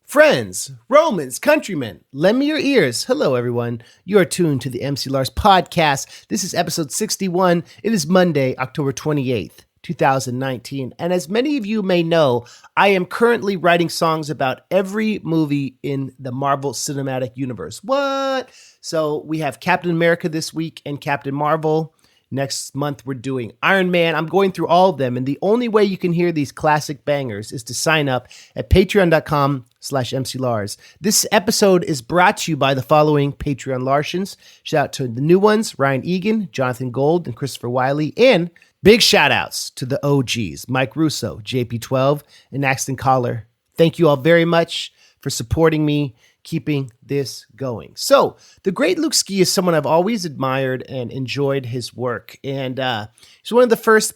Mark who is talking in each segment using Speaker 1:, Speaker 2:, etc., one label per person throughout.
Speaker 1: Friends, Romans, countrymen, lend me your ears. Hello, everyone. You are tuned to the MC Lars podcast. This is episode 61. It is Monday, October 28th, 2019. And as many of you may know, I am currently writing songs about every movie in the Marvel Cinematic Universe. What? So we have Captain America this week and Captain Marvel. Next month, we're doing Iron Man. I'm going through all of them. And the only way you can hear these classic bangers is to sign up at patreon.com/MCLars. This episode is brought to you by the following Patreon Larsians. Shout out to the new ones, Ryan Egan, Jonathan Gold, and Christopher Wiley. And big shout outs to the OGs, Mike Russo, JP12, and Axton Collar. Thank you all very much for supporting me, keeping this going. So the great Luke Ski is someone I've always admired and enjoyed his work. And he's one of the first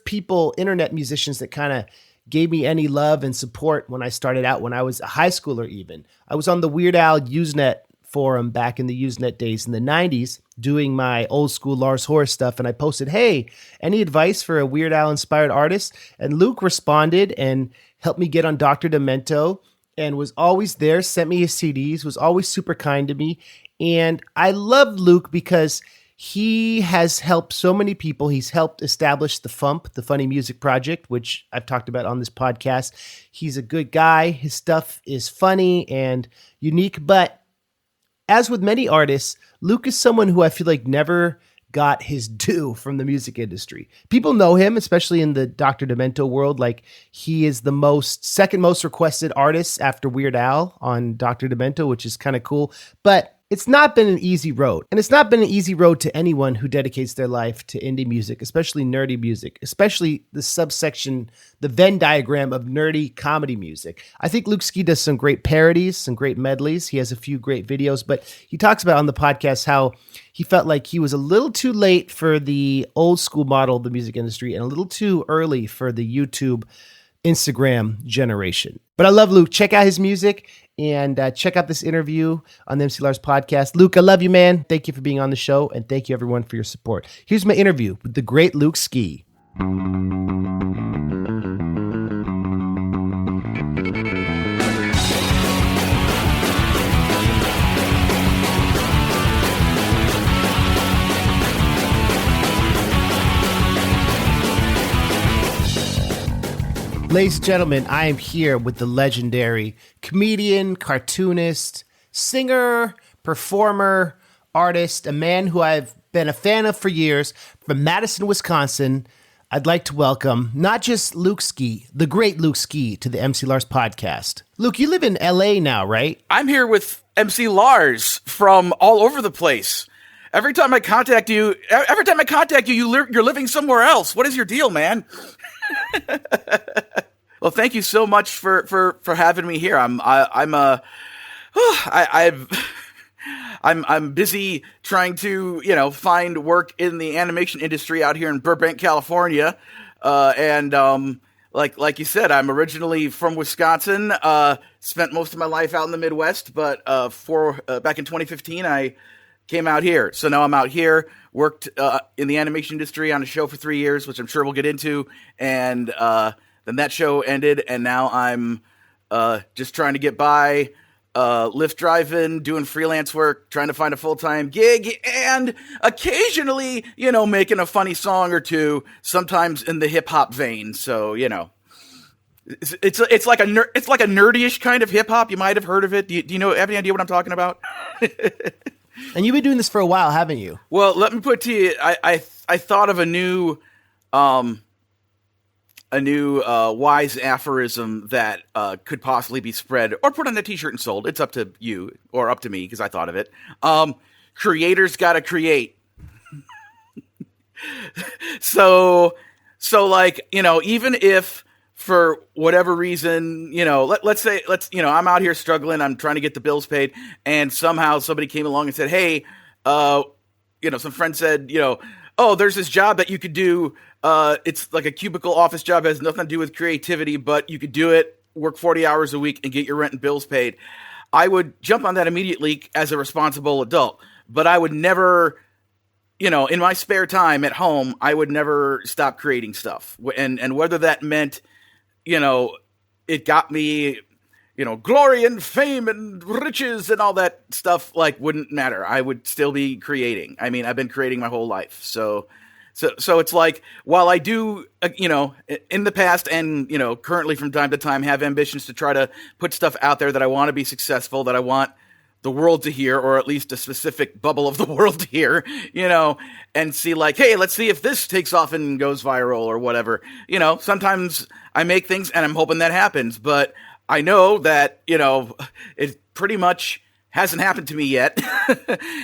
Speaker 1: internet musicians that kind of gave me any love and support when I started out, when I was a high schooler even. I was on the Weird Al Usenet forum back in the Usenet days in the 90s doing my old school Lars Horror stuff. And I posted, hey, any advice for a Weird Al inspired artist? And Luke responded and helped me get on Dr. Demento, and was always there, sent me his CDs, was always super kind to me. And I love Luke because he has helped so many people. He's helped establish the FuMP, the Funny Music Project, which I've talked about on this podcast. He's a good guy. His stuff is funny and unique. But as with many artists, Luke is someone who I feel like never got his due from the music industry. People know him, especially in the Dr. Demento world. Like, he is the second most requested artist after Weird Al on Dr. Demento, which is kind of cool. But it's not been an easy road. And it's not been an easy road to anyone who dedicates their life to indie music, especially nerdy music, especially the subsection, the Venn diagram of nerdy comedy music. I think Luke Ski does some great parodies, some great medleys. He has a few great videos, but he talks about on the podcast how he felt like he was a little too late for the old school model of the music industry and a little too early for the YouTube, Instagram generation. But I love Luke. Check out his music and check out this interview on the MC Lars podcast. Luke, I love you, man. Thank you for being on the show, and thank you, everyone, for your support. Here's my interview with the great Luke Ski. Ladies and gentlemen, I am here with the legendary comedian, cartoonist, singer, performer, artist, a man who I've been a fan of for years, from Madison, Wisconsin. I'd like to welcome not just Luke Ski, the great Luke Ski, to the MC Lars podcast. Luke, you live in LA now, right?
Speaker 2: I'm here with MC Lars from all over the place. Every time I contact you, you're living somewhere else. What is your deal, man? Well, thank you so much for having me here. I'm busy trying to, find work in the animation industry out here in Burbank, California. Like you said, I'm originally from Wisconsin, spent most of my life out in the Midwest, but back in 2015, I came out here. So now I'm out here, worked in the animation industry on a show for 3 years, which I'm sure we'll get into, and then that show ended, and now I'm just trying to get by, Lyft driving, doing freelance work, trying to find a full-time gig, and occasionally, making a funny song or two, sometimes in the hip-hop vein. So, it's like a nerdy-ish kind of hip-hop. You might have heard of it. Do you have any idea what I'm talking about?
Speaker 1: And you've been doing this for a while, haven't you?
Speaker 2: Well, let me put it to you. I thought of a new wise aphorism that could possibly be spread or put on a t-shirt and sold. It's up to you or up to me because I thought of it. Creators gotta create. So like, even if for whatever reason, let's say I'm out here struggling, I'm trying to get the bills paid, and somehow somebody came along and said, hey, some friend said, oh, there's this job that you could do. It's like a cubicle office job, has nothing to do with creativity, but you could do it, work 40 hours a week and get your rent and bills paid. I would jump on that immediately as a responsible adult, but I would never, in my spare time at home, I would never stop creating stuff. And whether that meant, it got me, glory and fame and riches and all that stuff like wouldn't matter. I would still be creating. I mean, I've been creating my whole life. So it's like, while I do, in the past and, currently from time to time have ambitions to try to put stuff out there that I want to be successful, that I want the world to hear, or at least a specific bubble of the world to hear, and see like, hey, let's see if this takes off and goes viral or whatever. Sometimes I make things and I'm hoping that happens, but I know that, it pretty much hasn't happened to me yet.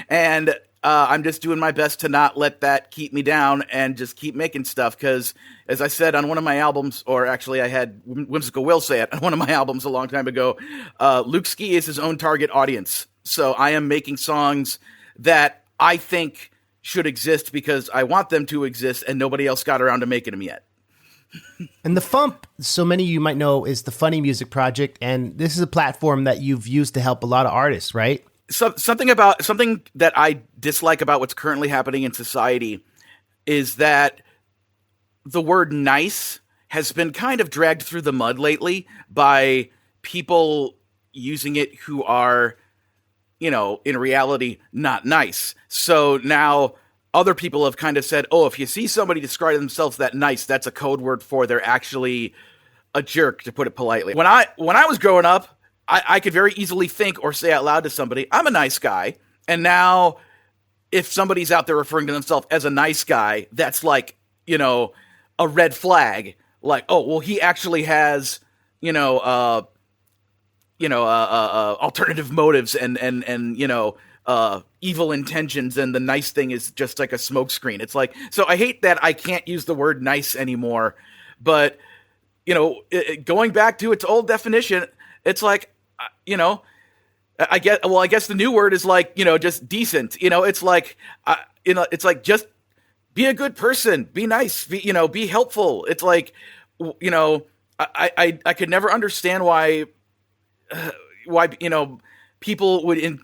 Speaker 2: And I'm just doing my best to not let that keep me down and just keep making stuff. Because, as I said on one of my albums, or actually I had Whimsical Will say it on one of my albums a long time ago, Luke Ski is his own target audience. So I am making songs that I think should exist because I want them to exist, and nobody else got around to making them yet.
Speaker 1: And the FuMP, so many of you might know, is the Funny Music Project, and this is a platform that you've used to help a lot of artists, right?
Speaker 2: Something that I dislike about what's currently happening in society is that the word nice has been kind of dragged through the mud lately by people using it who are, in reality, not nice. So now other people have kind of said, oh, if you see somebody describe themselves that nice, that's a code word for they're actually a jerk, to put it politely. When I was growing up, I could very easily think or say out loud to somebody, I'm a nice guy. And now if somebody's out there referring to themselves as a nice guy, that's like, a red flag. Like, oh, well, he actually has, alternative motives and evil intentions, and the nice thing is just like a smokescreen. It's like, so I hate that I can't use the word nice anymore, but, going back to its old definition, it's like, I guess the new word is like, just decent, it's like, it's like, just be a good person, be nice, be helpful. It's like, I could never understand why people would,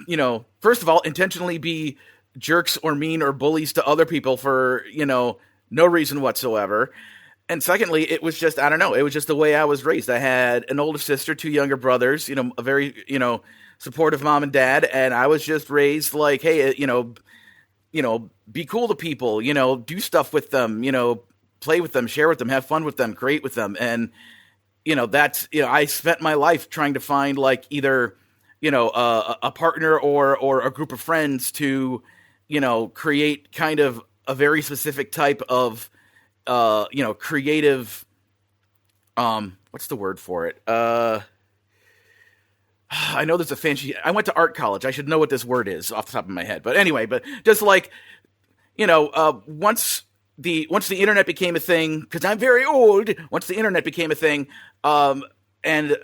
Speaker 2: first of all, intentionally be jerks or mean or bullies to other people for, no reason whatsoever. And secondly, it was just, I don't know, it was just the way I was raised. I had an older sister, two younger brothers, a very, supportive mom and dad. And I was just raised like, hey, be cool to people, do stuff with them, play with them, share with them, have fun with them, create with them. And, that's, I spent my life trying to find like either, a partner or a group of friends to, create kind of a very specific type of, creative, what's the word for it? I know there's a fancy, I went to art college. I should know what this word is off the top of my head. But anyway, but just like, once the internet became a thing, because I'm very old, once the internet became a thing, and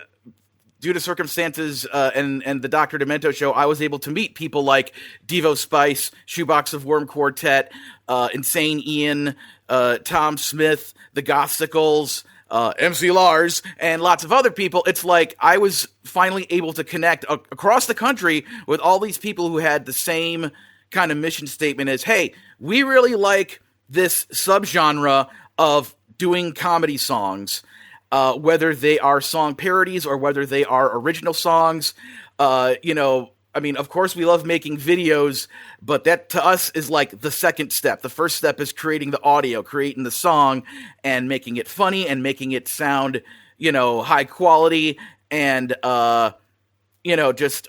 Speaker 2: due to circumstances and the Dr. Demento show, I was able to meet people like Devo Spice, Shoebox of Worm Quartet, Insane Ian, Tom Smith, the Gothsicles, MC Lars, and lots of other people. It's like I was finally able to connect across the country with all these people who had the same kind of mission statement as, hey, we really like this subgenre of doing comedy songs, whether they are song parodies or whether they are original songs. I mean, of course, we love making videos, but that to us is like the second step. The first step is creating the audio, creating the song, and making it funny and making it sound, high quality, and it's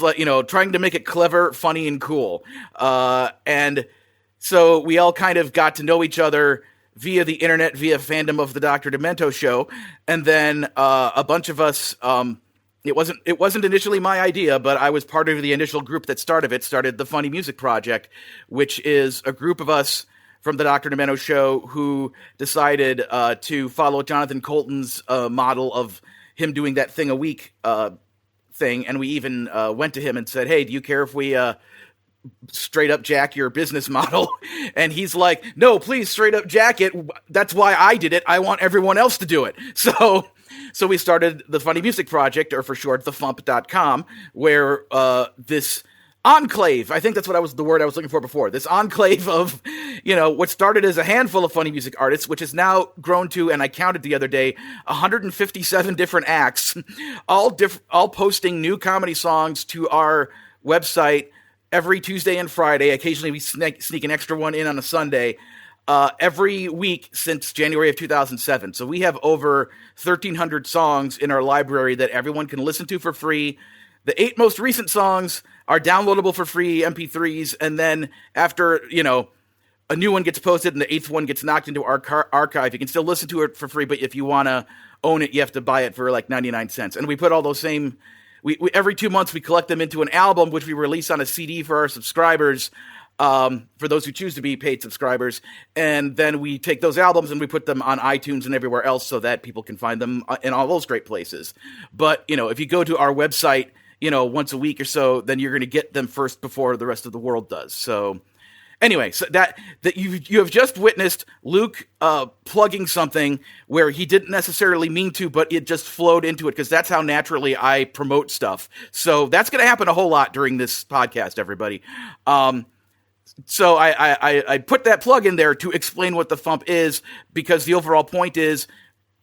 Speaker 2: like trying to make it clever, funny, and cool. And so we all kind of got to know each other via the internet, via fandom of the Dr. Demento show, and then a bunch of us. It wasn't initially my idea, but I was part of the initial group that started the Funny Music Project, which is a group of us from the Dr. Demento show who decided to follow Jonathan Colton's model of him doing that thing a week thing. And we even went to him and said, hey, do you care if we straight up jack your business model? And he's like, no, please straight up jack it. That's why I did it. I want everyone else to do it. So we started the Funny Music Project, or for short, the FuMP.com, where this enclave. I think that's the word I was looking for before. This enclave of, what started as a handful of funny music artists, which has now grown to, and I counted the other day, 157 different acts, all posting new comedy songs to our website every Tuesday and Friday. Occasionally we sneak an extra one in on a Sunday. Every week since January of 2007. So we have over 1,300 songs in our library that everyone can listen to for free. The 8 most recent songs are downloadable for free MP3s, and then after, a new one gets posted and the 8th one gets knocked into our archive, you can still listen to it for free, but if you want to own it, you have to buy it for like 99 cents. And we put all those same... We every 2 months, we collect them into an album, which we release on a CD for our subscribers, for those who choose to be paid subscribers. And then we take those albums and we put them on iTunes and everywhere else so that people can find them in all those great places. But, if you go to our website, once a week or so, then you're going to get them first before the rest of the world does. So anyway, so that you have just witnessed Luke plugging something where he didn't necessarily mean to, but it just flowed into it, because that's how naturally I promote stuff. So that's going to happen a whole lot during this podcast, everybody. So I put that plug in there to explain what the FuMP is, because the overall point is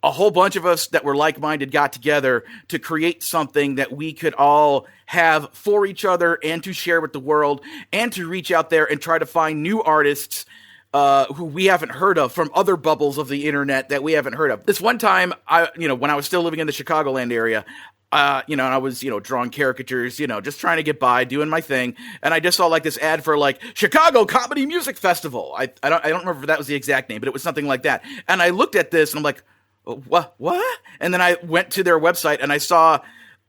Speaker 2: a whole bunch of us that were like-minded got together to create something that we could all have for each other and to share with the world, and to reach out there and try to find new artists who we haven't heard of from other bubbles of the internet that we haven't heard of. This one time, when I was still living in the Chicagoland area, and I was, drawing caricatures, just trying to get by, doing my thing. And I just saw like this ad for like Chicago Comedy Music Festival. I don't remember if that was the exact name, but it was something like that. And I looked at this and I'm like, what? And then I went to their website and I saw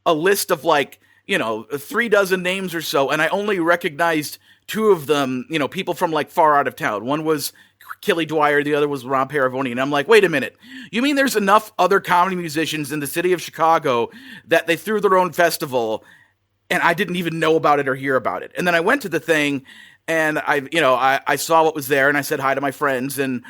Speaker 2: a list of like, 3 dozen names or so. And I only recognized 2 of them, people from like far out of town. One was Killy Dwyer, the other was Ron Paravoni. And I'm like, wait a minute. You mean there's enough other comedy musicians in the city of Chicago that they threw their own festival and I didn't even know about it or hear about it? And then I went to the thing and I saw what was there and I said hi to my friends, and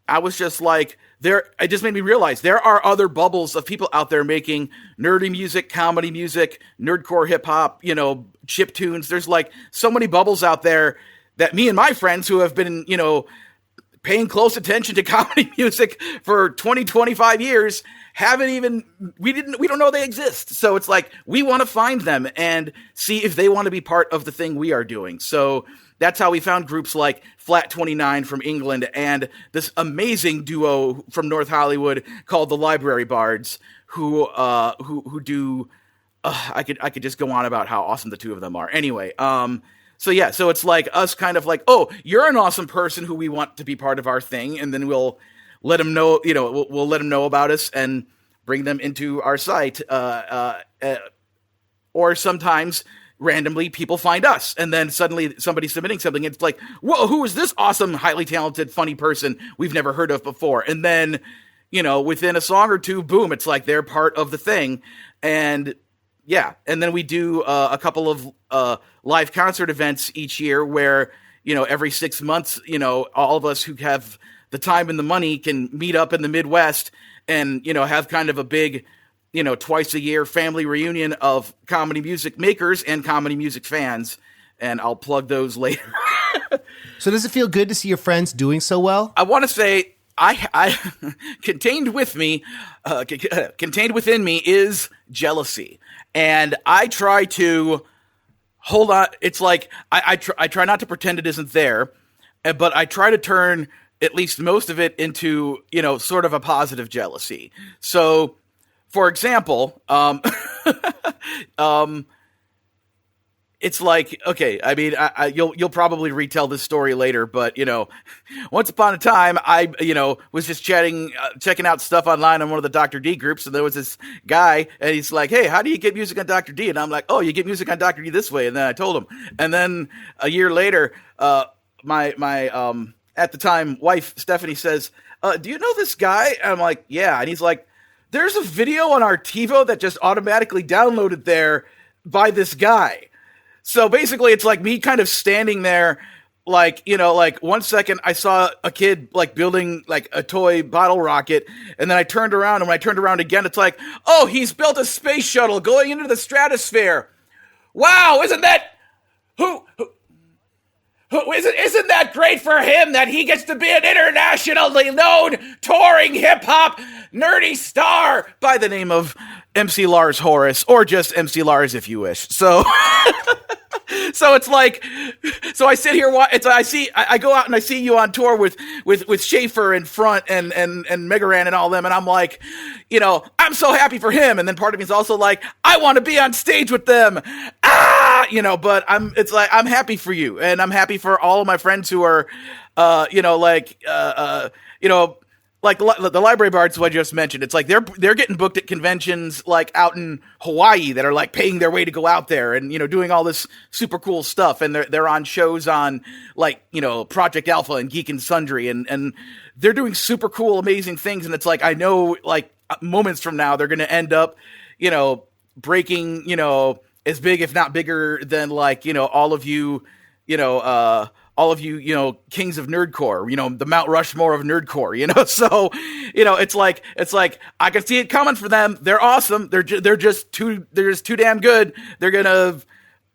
Speaker 2: I was just like, it just made me realize there are other bubbles of people out there making nerdy music, comedy music, nerdcore hip hop, chip tunes. There's like so many bubbles out there that me and my friends who have been, paying close attention to comedy music for 20, 25 years we don't know they exist. So it's like, we want to find them and see if they want to be part of the thing we are doing. So that's how we found groups like Flat 29 from England and this amazing duo from North Hollywood called the Library Bards, who do, I could just go on about how awesome the 2 of them are. Anyway, so it's like us kind of like, oh, you're an awesome person who we want to be part of our thing, and then we'll let them know, we'll let them know about us and bring them into our site. Or sometimes randomly people find us, and then suddenly somebody's submitting something, and it's like, whoa, who is this awesome, highly talented, funny person we've never heard of before? And then, within a song or 2, boom, it's like they're part of the thing. And yeah, and then we do a couple of live concert events each year where, every 6 months, all of us who have the time and the money can meet up in the Midwest and, have kind of a big, twice a year family reunion of comedy music makers and comedy music fans. And I'll plug those later.
Speaker 1: So does it feel good to see your friends doing so well?
Speaker 2: I want to say I contained within me is jealousy. And I try to hold on. It's like, I try not to pretend it isn't there, but I try to turn at least most of it into, sort of a positive jealousy. So, for example, it's like, okay, I mean, you'll probably retell this story later, but, once upon a time, I was just checking out stuff online on one of the Dr. D groups, and there was this guy, and he's like, hey, how do you get music on Dr. D? And I'm like, oh, you get music on Dr. D this way. And then I told him. And then a year later, my at the time wife, Stephanie, says, do you know this guy? And I'm like, yeah. And he's like, there's a video on our TiVo that just automatically downloaded there by this guy. So basically, it's like me kind of standing there, like, like 1 second I saw a kid like building like a toy bottle rocket, and then I turned around, and when I turned around again, it's like, oh, he's built a space shuttle going into the stratosphere. Wow, isn't that who isn't that great for him that he gets to be an internationally known touring hip-hop nerdy star by the name of MC Lars Horace, or just MC Lars if you wish. So so it's like, so I sit here, I go out and I see you on tour with Schaefer in front and Megaran and all them, and I'm like, I'm so happy for him. And then part of me is also like, I want to be on stage with them. But I'm happy for you, and I'm happy for all of my friends who are, like the library bards who I just mentioned. It's like they're getting booked at conventions like out in Hawaii that are like paying their way to go out there and doing all this super cool stuff, and they're on shows on like Project Alpha and Geek and Sundry, and they're doing super cool amazing things. And it's like, I know like moments from now they're going to end up breaking as big if not bigger than like all of you kings of nerdcore, the Mount Rushmore of nerdcore, so, it's like, I can see it coming for them. They're awesome. They're just too damn good. They're gonna,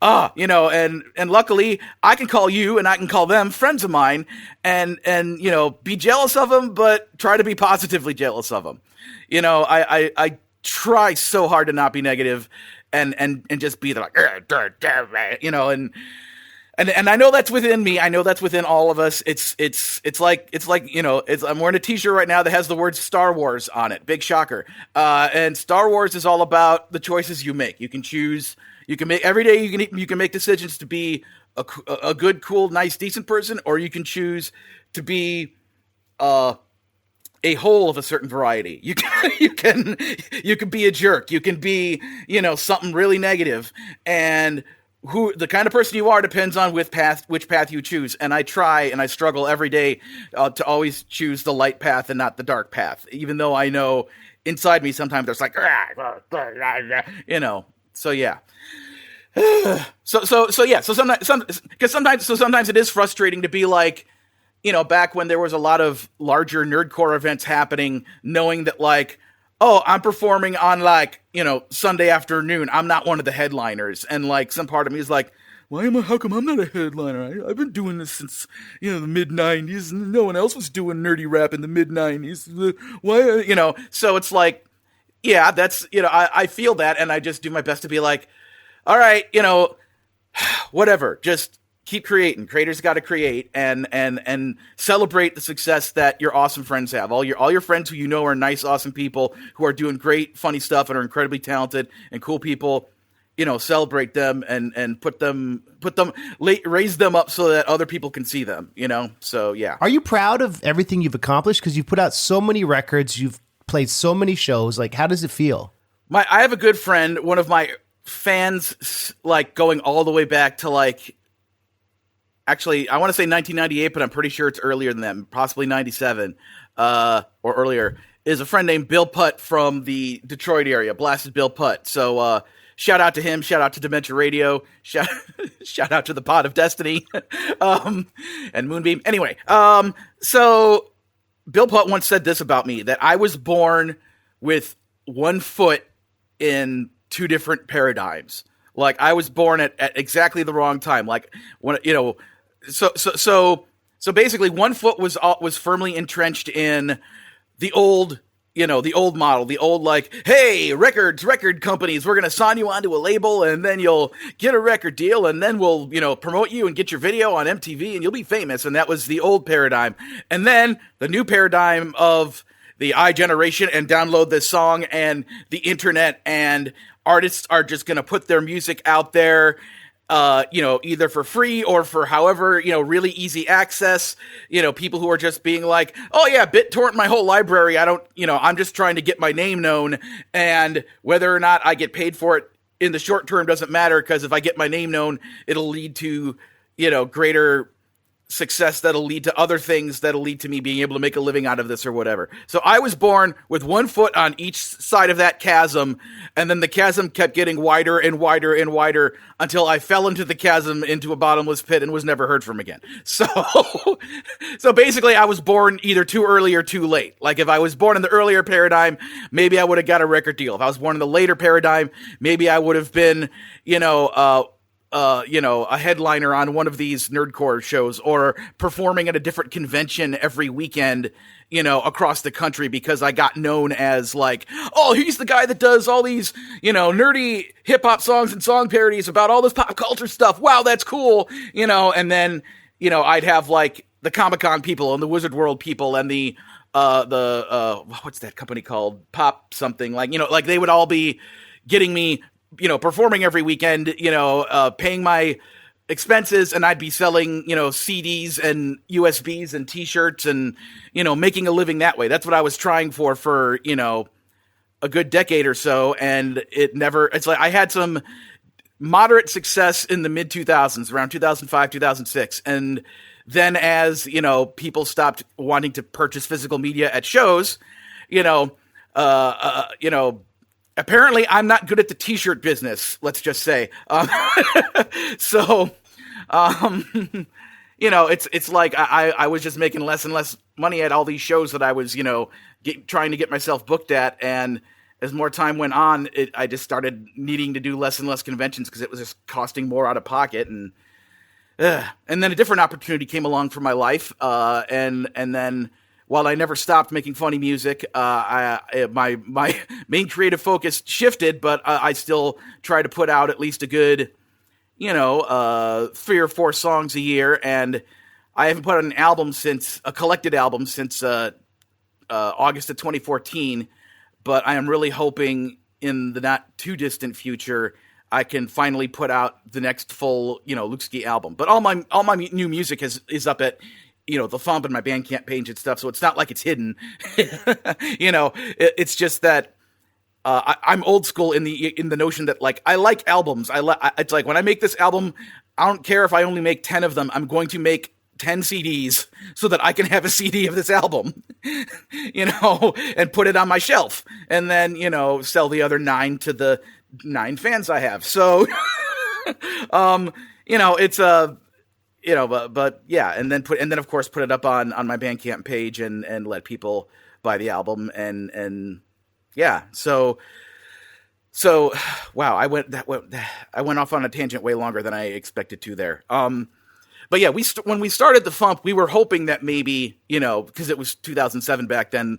Speaker 2: and luckily I can call you and I can call them friends of mine and, be jealous of them, but try to be positively jealous of them. I try so hard to not be negative and just be like, and I know that's within me. I know that's within all of us. It's like I'm wearing a t-shirt right now that has the word Star Wars on it. Big shocker. And Star Wars is all about the choices you make. You can choose. You can make every day. You can make decisions to be a good, cool, nice, decent person, or you can choose to be a whole of a certain variety. You can be a jerk. You can be something really negative, and who the kind of person you are depends on which path you choose. And I try and I struggle every day to always choose the light path and not the dark path, even though I know inside me sometimes there's like, so yeah. So yeah. So sometimes it is frustrating to be like, back when there was a lot of larger nerdcore events happening, knowing that like, oh, I'm performing on like, Sunday afternoon. I'm not one of the headliners. And like some part of me is like, how come I'm not a headliner? I've been doing this since, the mid 90s, and no one else was doing nerdy rap in the mid 90s. Why, so it's like, yeah, that's, I feel that. And I just do my best to be like, all right, whatever, just keep creating. Creators got to create and celebrate the success that your awesome friends have. All your friends who are nice, awesome people who are doing great, funny stuff and are incredibly talented and cool people. Celebrate them and raise them up so that other people can see them. So yeah.
Speaker 1: Are you proud of everything you've accomplished? Because you've put out so many records, you've played so many shows. Like, how does it feel?
Speaker 2: I have a good friend, one of my fans, like going all the way back to like. Actually, I want to say 1998, but I'm pretty sure it's earlier than that, possibly 97 or earlier, is a friend named Bill Putt from the Detroit area, Blasted Bill Putt. So shout out to him, shout out to Demento Radio, shout out to the Pod of Destiny, and Moonbeam. Anyway, so Bill Putt once said this about me, that I was born with one foot in two different paradigms. Like I was born at exactly the wrong time. Like when so basically one foot was firmly entrenched in the old, the old model, the old like, hey, record companies, we're going to sign you onto a label and then you'll get a record deal and then we'll, promote you and get your video on MTV and you'll be famous. And that was the old paradigm. And then the new paradigm of the iGeneration and download this song and the internet, and artists are just going to put their music out there, either for free or for however, really easy access. People who are just being like, oh yeah, BitTorrent my whole library. I'm just trying to get my name known, and whether or not I get paid for it in the short term doesn't matter, because if I get my name known, it'll lead to, greater success that'll lead to other things that'll lead to me being able to make a living out of this or whatever. So I was born with one foot on each side of that chasm, and then the chasm kept getting wider and wider and wider until I fell into the chasm into a bottomless pit and was never heard from again. So basically I was born either too early or too late. Like if I was born in the earlier paradigm, maybe I would have got a record deal. If I was born in the later paradigm, maybe I would have been, a headliner on one of these nerdcore shows, or performing at a different convention every weekend, across the country, because I got known as like, oh, he's the guy that does all these, nerdy hip hop songs and song parodies about all this pop culture stuff. Wow, that's cool. And then, I'd have like the Comic-Con people and the Wizard World people and the what's that company called? Pop something, like, like they would all be getting me, performing every weekend, paying my expenses, and I'd be selling, CDs and USBs and t-shirts and, making a living that way. That's what I was trying for, a good decade or so. And it's like I had some moderate success in the mid 2000s, around 2005, 2006. And then as, people stopped wanting to purchase physical media at shows, apparently I'm not good at the t-shirt business, let's just say. So, it's like I was just making less and less money at all these shows that I was, trying to get myself booked at. And as more time went on, I just started needing to do less and less conventions because it was just costing more out of pocket. And then a different opportunity came along for my life. And then, while I never stopped making funny music, my main creative focus shifted, but I still try to put out at least a good, 3 or 4 songs a year. And I haven't put out a collected album since August of 2014. But I am really hoping in the not too distant future I can finally put out the next full, Luke Ski album. But all my new music is up at the FuMP and my Bandcamp page and stuff, so it's not like it's hidden. It's just that I'm old school in the notion that, like, I like albums. It's like, when I make this album, I don't care if I only make 10 of them. I'm going to make 10 CDs so that I can have a CD of this album, and put it on my shelf, and then sell the other 9 to the 9 fans I have. So, it's a. But yeah, and then of course put it up on my Bandcamp page and let people buy the album, and yeah. So wow, I went off on a tangent way longer than I expected to there. But yeah, when we started the FuMP, we were hoping that maybe, because it was 2007 back then,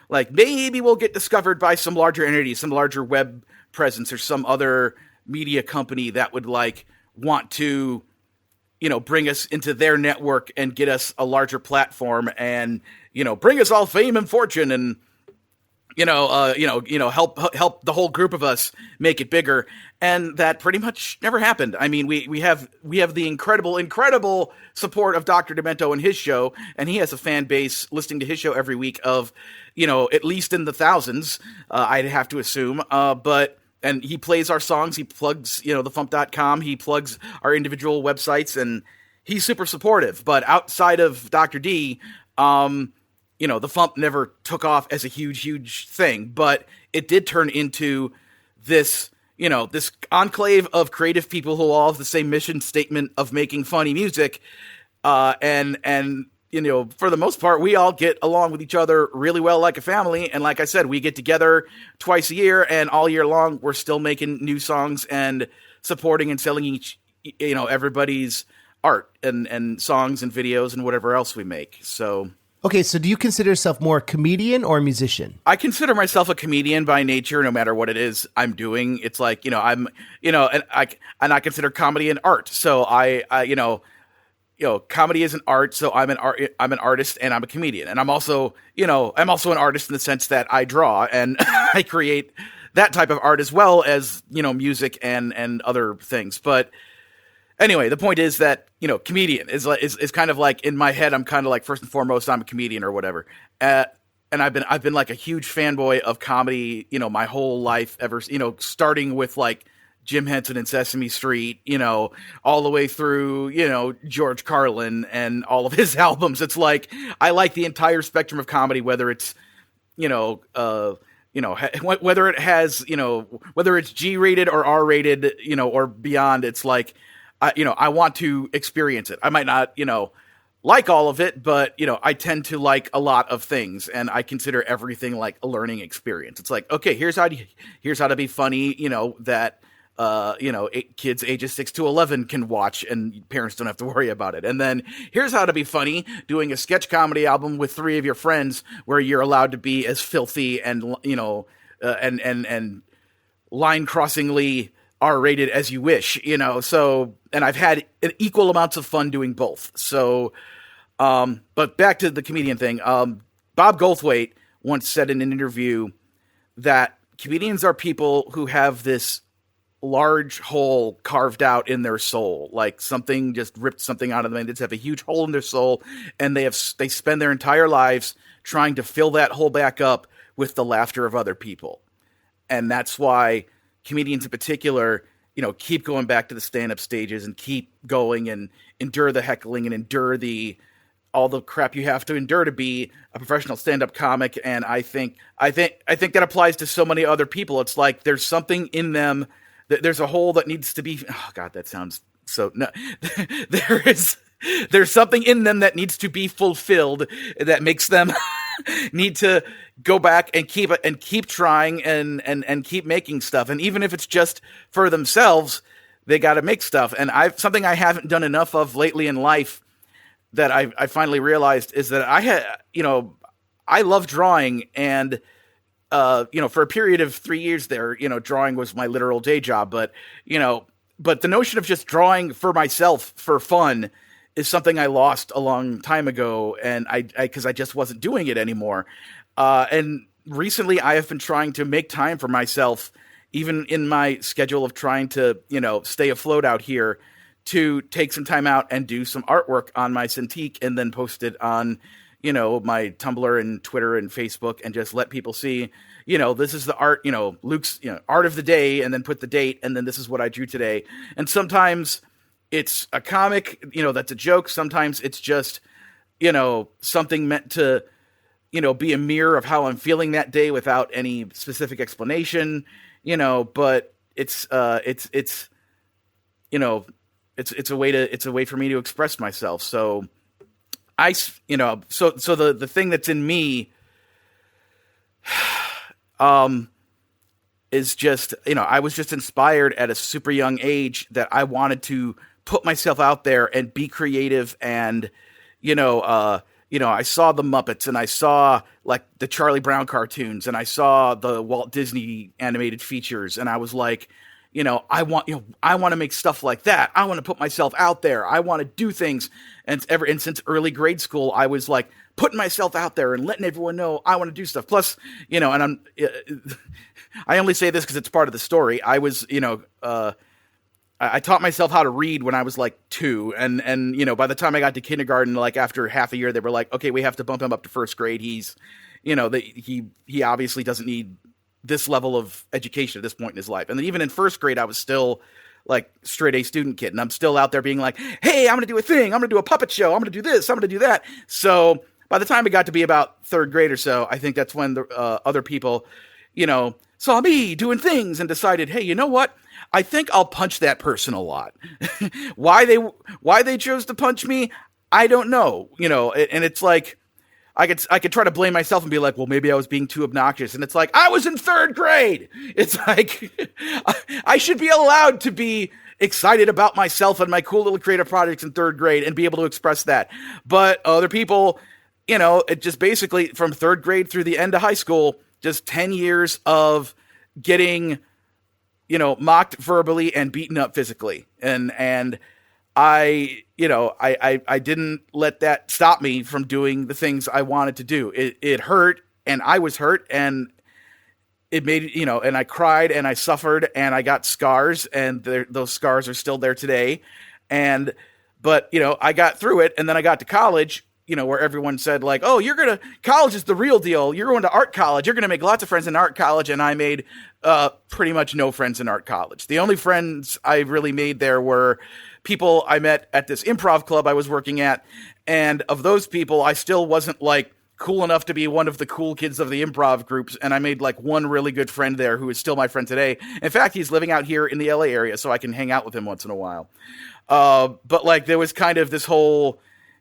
Speaker 2: like maybe we'll get discovered by some larger entity, some larger web presence, or some other media company that would like want to, bring us into their network and get us a larger platform, and, bring us all fame and fortune, and, help the whole group of us make it bigger. And that pretty much never happened. I mean, we have the incredible support of Dr. Demento and his show, and he has a fan base listening to his show every week of, at least in the thousands, I'd have to assume. And he plays our songs. He plugs, the FuMP.com. He plugs our individual websites, and he's super supportive. But outside of Dr. D, the FuMP never took off as a huge thing. But it did turn into this, this enclave of creative people who all have the same mission statement of making funny music. And for the most part, we all get along with each other really well, like a family. And like I said, we get together twice a year, and all year long, we're still making new songs and supporting and selling everybody's art and songs and videos and whatever else we make. So.
Speaker 1: Okay, so do you consider yourself more a comedian or a musician?
Speaker 2: I consider myself a comedian by nature, no matter what it is I'm doing. It's like, I'm, and I consider comedy an art. So comedy is an art, so I'm an artist, and I'm a comedian. And I'm also an artist in the sense that I draw and I create that type of art as well as, music and other things. But anyway, the point is that, comedian is kind of like, in my head, I'm kind of like, first and foremost, I'm a comedian or whatever. And I've been like a huge fanboy of comedy, my whole life ever, starting with like Jim Henson and Sesame Street, all the way through, George Carlin and all of his albums. It's like, I like the entire spectrum of comedy, whether it's, whether it has, whether it's G-rated or R-rated, or beyond. It's like, I want to experience it. I might not, like all of it, but, I tend to like a lot of things, and I consider everything like a learning experience. It's like, okay, here's how to be funny, that kids ages 6 to 11 can watch, and parents don't have to worry about it. And then here's how to be funny: doing a sketch comedy album with 3 of your friends, where you're allowed to be as filthy and and line crossingly R-rated as you wish. So, and I've had equal amounts of fun doing both. So, but back to the comedian thing. Bob Goldthwait once said in an interview that comedians are people who have this large hole carved out in their soul, like something just ripped something out of them. They just have a huge hole in their soul, and they spend their entire lives trying to fill that hole back up with the laughter of other people. And that's why comedians in particular, keep going back to the stand-up stages and keep going and endure the heckling and endure all the crap you have to endure to be a professional stand-up comic. And I think that applies to so many other people. It's like there's something in them. There's a hole that needs to be. Oh God, that sounds so. No, there's something in them that needs to be fulfilled that makes them need to go back and keep trying and keep making stuff. And even if it's just for themselves, they got to make stuff. And something I haven't done enough of lately in life that I finally realized is that I love drawing, and for a period of 3 years there, drawing was my literal day job. But the notion of just drawing for myself for fun is something I lost a long time ago, and because I just wasn't doing it anymore. And recently I have been trying to make time for myself, even in my schedule of trying to, stay afloat out here, to take some time out and do some artwork on my Cintiq and then post it on, my Tumblr and Twitter and Facebook, and just let people see, this is the art, Luke's, art of the day, and then put the date, and then this is what I drew today. And sometimes it's a comic, that's a joke. Sometimes it's just, something meant to, be a mirror of how I'm feeling that day without any specific explanation, but it's a way for me to express myself. So the thing that's in me, is just, I was just inspired at a super young age that I wanted to put myself out there and be creative. And, I saw the Muppets, and I saw like the Charlie Brown cartoons, and I saw the Walt Disney animated features. And I was like, I want to make stuff like that. I want to put myself out there. I want to do things. And since early grade school, I was like putting myself out there and letting everyone know I want to do stuff. Plus, and I only say this because it's part of the story. I was, I taught myself how to read when I was like 2. And by the time I got to kindergarten, like after half a year, they were like, okay, we have to bump him up to first grade. He's, he obviously doesn't need this level of education at this point in his life. And then even in first grade, I was still like straight A student kid. And I'm still out there being like, hey, I'm going to do a thing. I'm going to do a puppet show. I'm going to do this. I'm going to do that. So by the time it got to be about third grade or so, I think that's when the other people, saw me doing things and decided, hey, you know what? I think I'll punch that person a lot. Why they chose to punch me, I don't know. And it's like, I could try to blame myself and be like, well, maybe I was being too obnoxious. And it's like, I was in third grade. It's like, I should be allowed to be excited about myself and my cool little creative projects in third grade and be able to express that. But other people, it just basically from third grade through the end of high school, just 10 years of getting, mocked verbally and beaten up physically. And I didn't let that stop me from doing the things I wanted to do. It hurt, and I was hurt, and it made, and I cried and I suffered and I got scars, and those scars are still there today. But I got through it, and then I got to college, where everyone said like, oh, college is the real deal. You're going to art college. You're going to make lots of friends in art college. And I made pretty much no friends in art college. The only friends I really made there were people I met at this improv club I was working at. And of those people, I still wasn't like cool enough to be one of the cool kids of the improv groups. And I made like one really good friend there who is still my friend today. In fact, he's living out here in the LA area, so I can hang out with him once in a while. But like there was kind of this whole,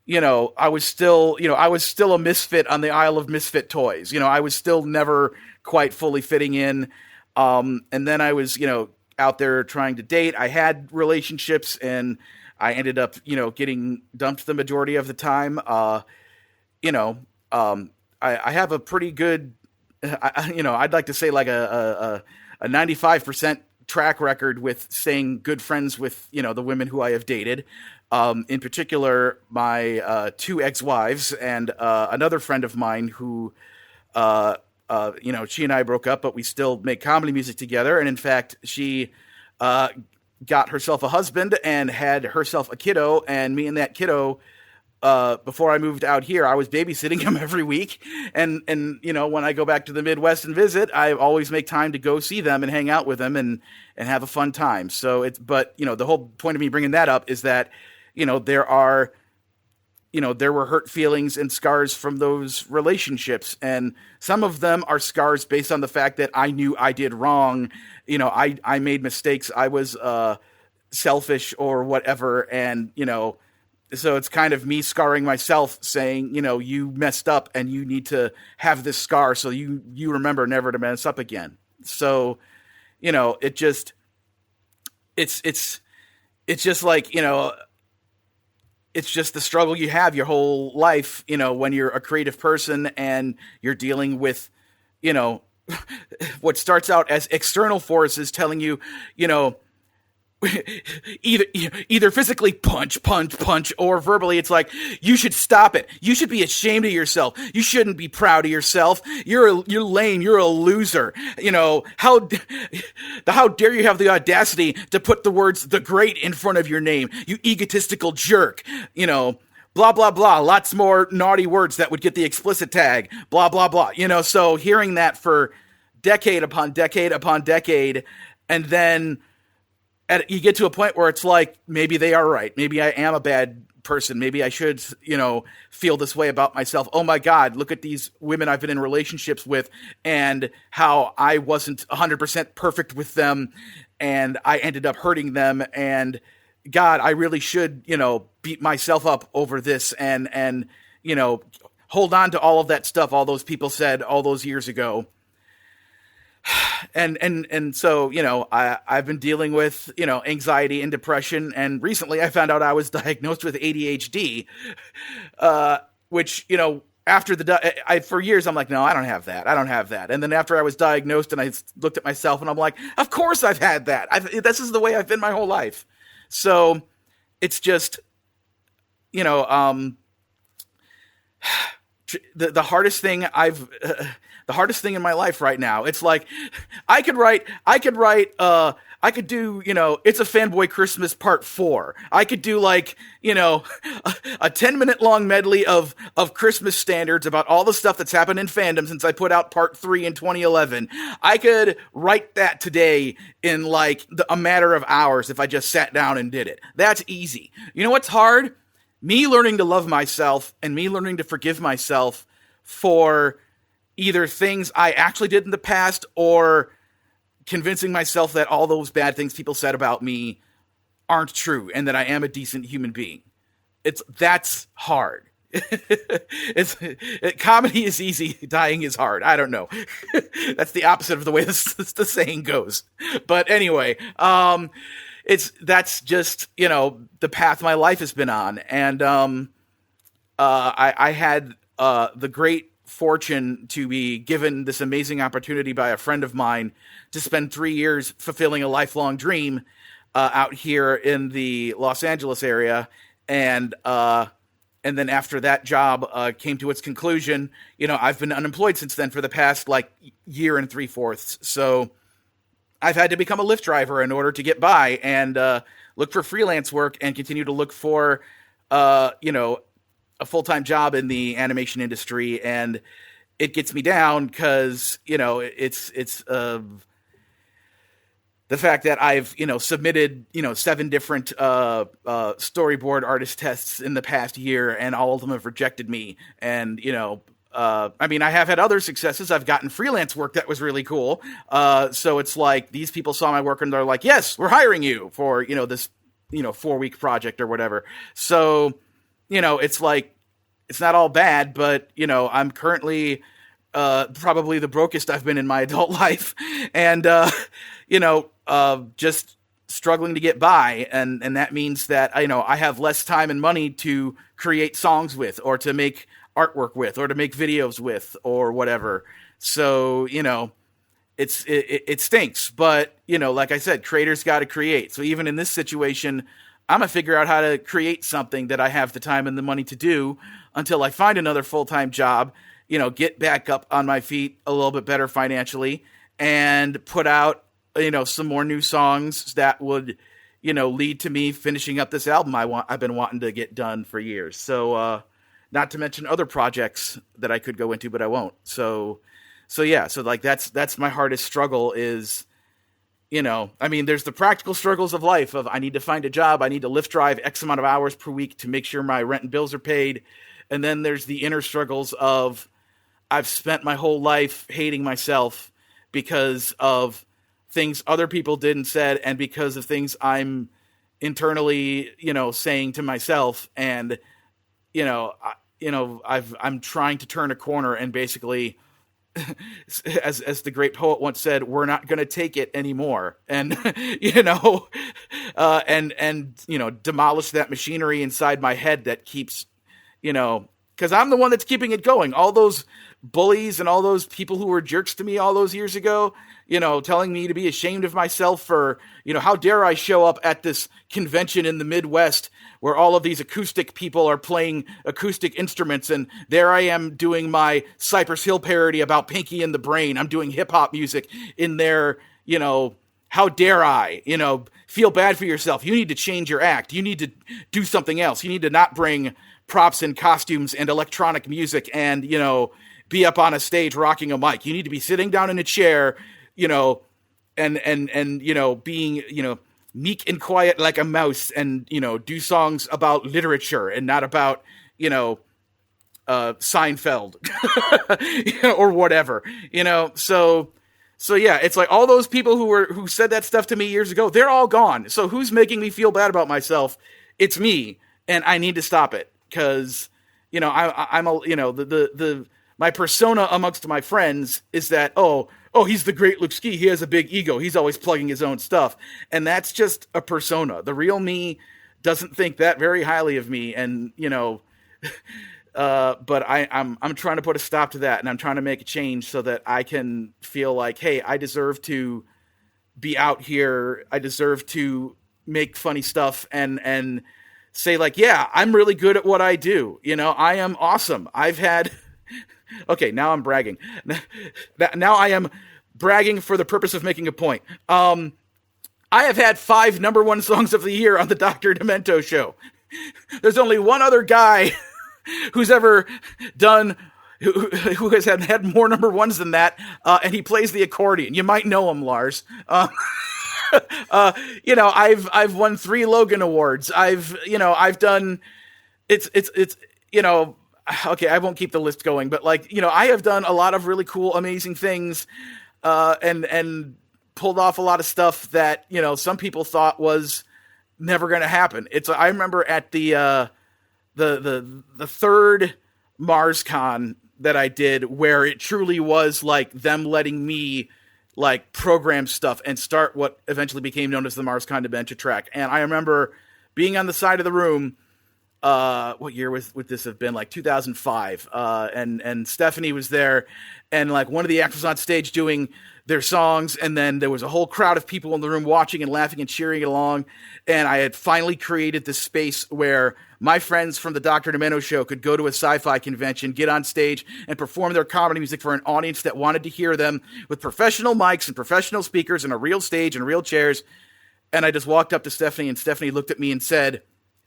Speaker 2: I was still a misfit on the Isle of Misfit Toys. I was still never quite fully fitting in. And then I was, out there trying to date. I had relationships, and I ended up, getting dumped the majority of the time. You know, I have a pretty good, I'd like to say like a 95% track record with staying good friends with, the women who I have dated. In particular, my two ex-wives and another friend of mine who, she and I broke up, but we still make comedy music together. And in fact, she got herself a husband and had herself a kiddo, and me and that kiddo, before I moved out here, I was babysitting him every week. And when I go back to the Midwest and visit, I always make time to go see them and hang out with them and have a fun time. So the whole point of me bringing that up is that, there were hurt feelings and scars from those relationships. And some of them are scars based on the fact that I knew I did wrong. I made mistakes. I was selfish or whatever. And, so it's kind of me scarring myself, saying, you messed up and you need to have this scar so you remember never to mess up again. So, it's just like, it's just the struggle you have your whole life, when you're a creative person and you're dealing with, what starts out as external forces telling you, either physically punch, or verbally it's like, you should stop it. You should be ashamed of yourself. You shouldn't be proud of yourself. You're lame. You're a loser. How dare you have the audacity to put the words "the great" in front of your name, you egotistical jerk. Blah, blah, blah. Lots more naughty words that would get the explicit tag. Blah, blah, blah. So hearing that for decade upon decade upon decade, and then you get to a point where it's like, maybe they are right. Maybe I am a bad person. Maybe I should, feel this way about myself. Oh my God, look at these women I've been in relationships with and how I wasn't 100% perfect with them and I ended up hurting them. And God, I really should, beat myself up over this and hold on to all of that stuff all those people said all those years ago. And so, I've been dealing with, anxiety and depression. And recently I found out I was diagnosed with ADHD, which, after for years, I'm like, no, I don't have that. And then after I was diagnosed and I looked at myself and I'm like, of course I've had that. This is the way I've been my whole life. So it's just, the hardest thing the hardest thing in my life right now. It's like, I could do, It's a Fanboy Christmas Part 4. I could do like, a 10-minute long medley of Christmas standards about all the stuff that's happened in fandom since I put out Part 3 in 2011. I could write that today in like a matter of hours if I just sat down and did it. That's easy. You know what's hard? Me learning to love myself and me learning to forgive myself for either things I actually did in the past or convincing myself that all those bad things people said about me aren't true and that I am a decent human being. That's hard. Comedy is easy, dying is hard. I don't know. That's the opposite of the way the saying goes. But anyway, that's just, the path my life has been on. And I had the great fortune to be given this amazing opportunity by a friend of mine to spend 3 years fulfilling a lifelong dream out here in the Los Angeles area. And then after that job came to its conclusion, I've been unemployed since then for the past like year and 3/4. So I've had to become a Lyft driver in order to get by and look for freelance work and continue to look for, a full-time job in the animation industry. And it gets me down because, it's the fact that I've, submitted, 7 different storyboard artist tests in the past year and all of them have rejected me. And, I have had other successes. I've gotten freelance work that was really cool. So it's like these people saw my work and they're like, yes, we're hiring you for, this, 4-week project or whatever. So, it's like, it's not all bad, but, I'm currently probably the brokest I've been in my adult life. And, just struggling to get by, and that means that I have less time and money to create songs with, or to make artwork with, or to make videos with, or whatever. So it stinks, but like I said, creators got to create. So even in this situation, I'm gonna figure out how to create something that I have the time and the money to do until I find another full-time job, get back up on my feet a little bit better financially, and put out some more new songs that would lead to me finishing up this album I've been wanting to get done for years. So not to mention other projects that I could go into, but I won't. So yeah, so like that's my hardest struggle is, there's the practical struggles of life of I need to find a job, I need to Lyft drive X amount of hours per week to make sure my rent and bills are paid. And then there's the inner struggles of I've spent my whole life hating myself because of things other people did and said, and because of things I'm internally, saying to myself. And, I'm trying to turn a corner and basically, as the great poet once said, we're not going to take it anymore. And, demolish that machinery inside my head that keeps, because I'm the one that's keeping it going. All those bullies and all those people who were jerks to me all those years ago, telling me to be ashamed of myself for, how dare I show up at this convention in the Midwest where all of these acoustic people are playing acoustic instruments, and there I am doing my Cypress Hill parody about Pinky and the Brain. I'm doing hip hop music in there, how dare I, feel bad for yourself. You need to change your act. You need to do something else. You need to not bring props and costumes and electronic music and, be up on a stage rocking a mic. You need to be sitting down in a chair, and being, meek and quiet like a mouse, and, do songs about literature and not about, Seinfeld, or whatever, So yeah, it's like all those people who said that stuff to me years ago, they're all gone. So who's making me feel bad about myself? It's me, and I need to stop it because, my persona amongst my friends is that, oh, he's the great Luke Ski. He has a big ego. He's always plugging his own stuff. And that's just a persona. The real me doesn't think that very highly of me. And, but I'm trying to put a stop to that, and I'm trying to make a change so that I can feel like, hey, I deserve to be out here. I deserve to make funny stuff and say like, yeah, I'm really good at what I do. I am awesome. I've had... Okay, now I'm bragging. Now I am bragging for the purpose of making a point. I have had 5 number 1 songs of the year on the Dr. Demento show. There's only one other guy who's ever done, who has had more number 1s than that, and he plays the accordion. You might know him, Lars. I've won 3 Logan Awards. I've done, okay, I won't keep the list going, but I have done a lot of really cool, amazing things, and pulled off a lot of stuff that, some people thought was never going to happen. I remember at the third MarsCon that I did, where it truly was like them letting me program stuff and start what eventually became known as the MarsCon Demento track. And I remember being on the side of the room. What year would this have been? 2005. And Stephanie was there, and one of the actors on stage doing their songs, and then there was a whole crowd of people in the room watching and laughing and cheering along. And I had finally created this space where my friends from the Dr. Demento show could go to a sci-fi convention, get on stage, and perform their comedy music for an audience that wanted to hear them, with professional mics and professional speakers and a real stage and real chairs. And I just walked up to Stephanie, and Stephanie looked at me and said,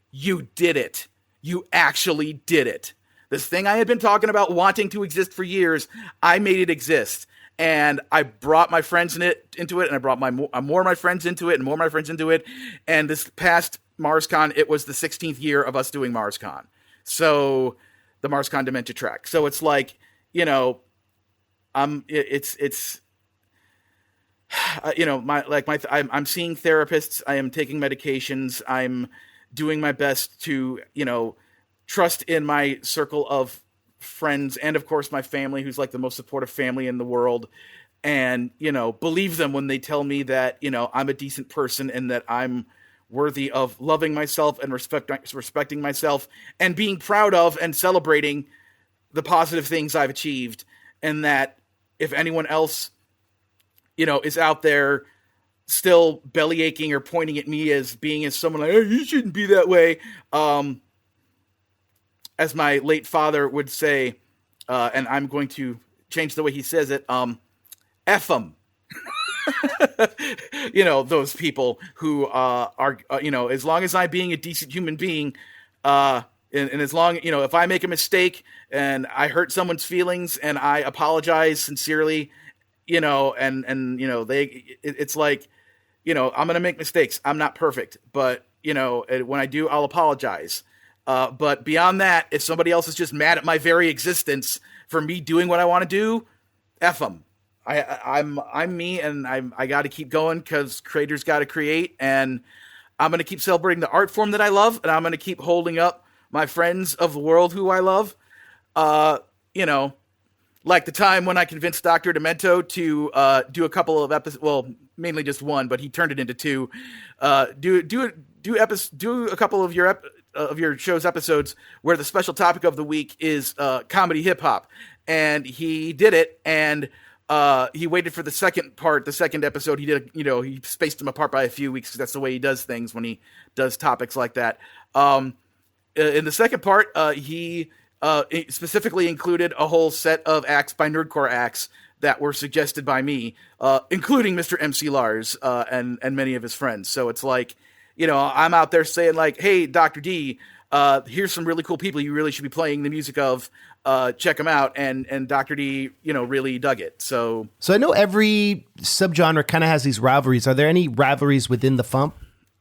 Speaker 2: "You did it. You actually did it. This thing I had been talking about wanting to exist for years, I made it exist." And I brought my friends into it, and I brought more of my friends into it, and more of my friends into it. And this past MarsCon, it was the 16th year of us doing MarsCon. So the MarsCon Demento track. So it's I'm seeing therapists. I am taking medications. I'm doing my best to, trust in my circle of friends, and of course my family, who's the most supportive family in the world. and, believe them when they tell me that, I'm a decent person and that I'm worthy of loving myself and respecting myself and being proud of and celebrating the positive things I've achieved. And that if anyone else, is out there still belly aching or pointing at me as being as someone like, hey, you shouldn't be that way. As my late father would say, and I'm going to change the way he says it, F them. Those people who are, as long as I'm being a decent human being, and as long, if I make a mistake and I hurt someone's feelings and I apologize sincerely, it's like, I'm going to make mistakes. I'm not perfect, but, when I do, I'll apologize. But beyond that, if somebody else is just mad at my very existence for me doing what I want to do, F them. I'm me, and I got to keep going because creators got to create, and I'm going to keep celebrating the art form that I love, and I'm going to keep holding up my friends of the world who I love. Like the time when I convinced Dr. Demento to do a couple of episodes, well, mainly just one, but he turned it into two. Do a couple of your show's episodes where the special topic of the week is comedy hip hop, and he did it, and he waited for the second episode. He did, he spaced them apart by a few weeks because that's the way he does things when he does topics like that. In the second part, he specifically included a whole set of acts by Nerdcore acts that were suggested by me, including Mr. MC Lars and many of his friends. So it's like, I'm out there saying like, hey, Dr. D, here's some really cool people you really should be playing the music of. Check them out. And Dr. D, really dug it. So
Speaker 1: I know every subgenre kind of has these rivalries. Are there any rivalries within the FuMP?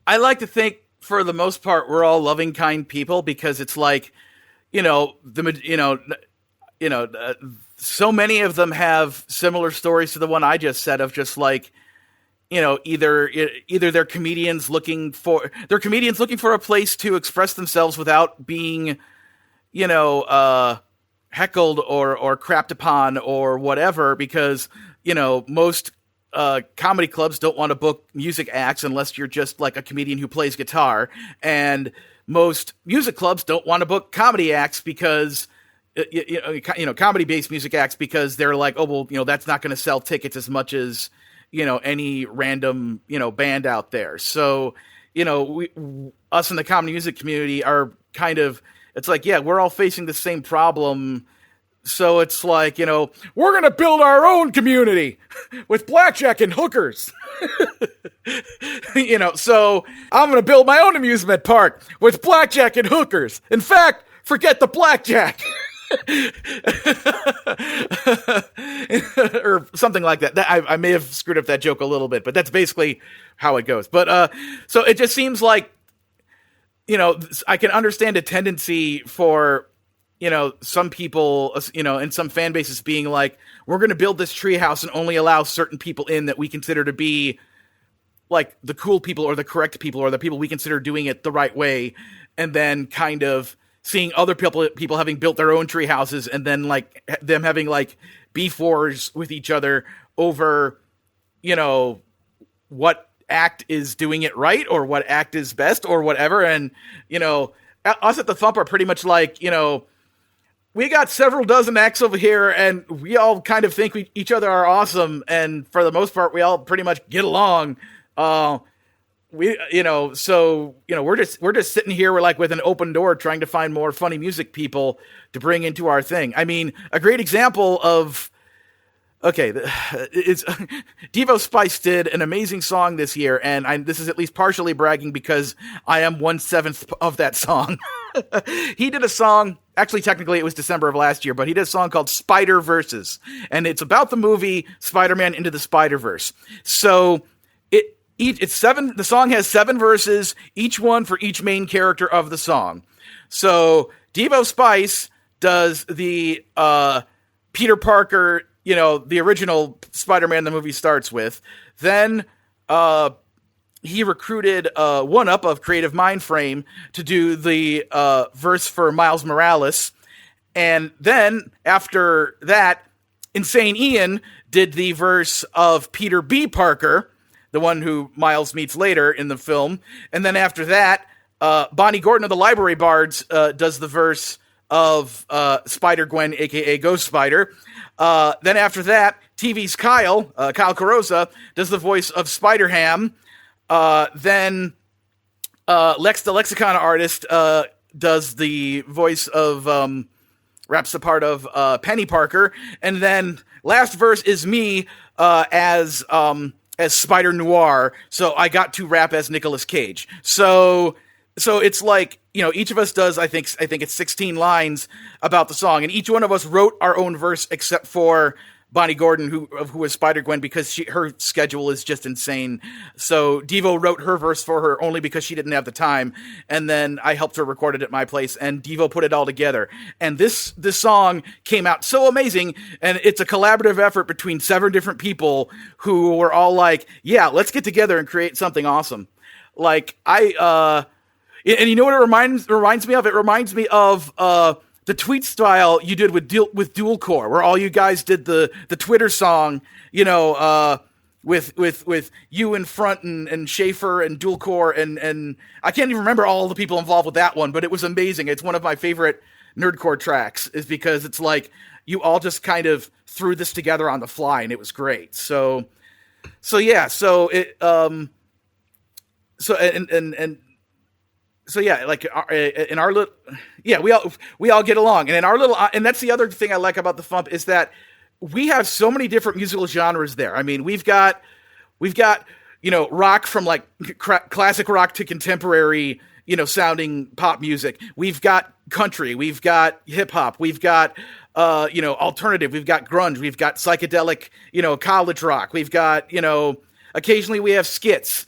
Speaker 2: I like to think for the most part, we're all loving, kind people because it's like, so many of them have similar stories to the one I just said of just like, either they're comedians looking for a place to express themselves without being, heckled or crapped upon or whatever, because, most comedy clubs don't want to book music acts unless you're just like a comedian who plays guitar, and most music clubs don't want to book comedy acts because comedy-based music acts because they're like, oh, well, that's not going to sell tickets as much as, any random, band out there. So, us in the comedy music community are kind of, it's like, yeah, we're all facing the same problem. So it's like, we're going to build our own community with blackjack and hookers. So I'm going to build my own amusement park with blackjack and hookers. In fact, forget the blackjack. Or something like that. I may have screwed up that joke a little bit, but that's basically how it goes. But so it just seems like, I can understand a tendency for, some people, in some fan bases being like, we're going to build this treehouse and only allow certain people in that we consider to be like the cool people or the correct people or the people we consider doing it the right way. And then kind of seeing other people having built their own tree houses and then like them having like beef wars with each other over, what act is doing it right or what act is best or whatever. And, us at the FuMP are pretty much like, we got several dozen acts over here and we all kind of think each other are awesome. And for the most part, we all pretty much get along. We're just sitting here, we're like with an open door trying to find more funny music people to bring into our thing. I mean, a great example of, it's Devo Spice did an amazing song this year, and this is at least partially bragging because I am 1/7 of that song. He did a song, actually technically it was December of last year, but he did a song called Spider-Verses, and it's about the movie Spider-Man Into the Spider-Verse. So it's 7, the song has 7 verses, each one for each main character of the song. So Devo Spice does the Peter Parker, the original Spider-Man the movie starts with. Then he recruited one up of Creative Mindframe to do the verse for Miles Morales. And then after that, Insane Ian did the verse of Peter B. Parker, the one who Miles meets later in the film. And then after that, Bonnie Gordon of the Library Bards does the verse of Spider-Gwen, a.k.a. Ghost Spider. Then after that, TV's Kyle Carosa, does the voice of Spider-Ham. Then Lex, the Lexicon artist, does the voice of, raps the part of Penny Parker. And then last verse is me as Spider Noir. So I got to rap as Nicolas Cage. So it's like, each of us does, I think it's 16 lines about the song, and each one of us wrote our own verse except for Bonnie Gordon, who was Spider-Gwen, because her schedule is just insane. So Devo wrote her verse for her only because she didn't have the time, and then I helped her record it at my place, and Devo put it all together. And this this song came out so amazing, and it's a collaborative effort between 7 different people who were all like, yeah, let's get together and create something awesome. Like, and you know what it reminds me of? It reminds me of the tweet style you did with Dual Core, where all you guys did the Twitter song, with you in front and Schaefer and Dual Core, and I can't even remember all the people involved with that one, but it was amazing. It's one of my favorite nerdcore tracks, is because it's like you all just kind of threw this together on the fly, and it was great. So yeah, so it So yeah, like in our little, yeah, we all get along, and in our little, and that's the other thing I like about the FuMP, is that we have so many different musical genres there. I mean, we've got rock from like classic rock to contemporary, sounding pop music. We've got country, we've got hip hop, we've got alternative, we've got grunge, we've got psychedelic, college rock, we've got occasionally we have skits,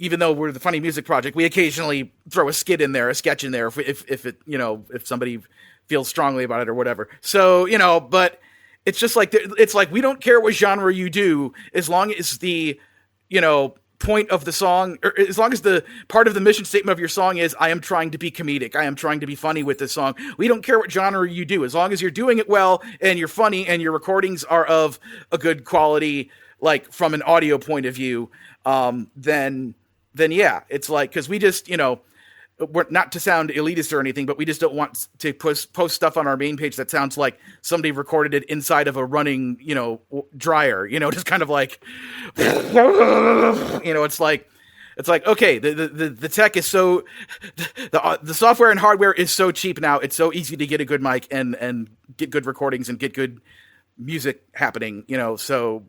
Speaker 2: even though we're the Funny Music Project, we occasionally throw a skit in there, a sketch in there, if somebody feels strongly about it or whatever. So, but it's just like, it's like, we don't care what genre you do, as long as the, point of the song, or as long as the part of the mission statement of your song is, I am trying to be comedic, I am trying to be funny with this song. We don't care what genre you do, as long as you're doing it well and you're funny and your recordings are of a good quality, like from an audio point of view, then yeah, it's like, because we just, we're not to sound elitist or anything, but we just don't want to post stuff on our main page that sounds like somebody recorded it inside of a running, dryer, just kind of like, it's like, okay, the tech is so, the software and hardware is so cheap now. It's so easy to get a good mic and get good recordings and get good music happening, so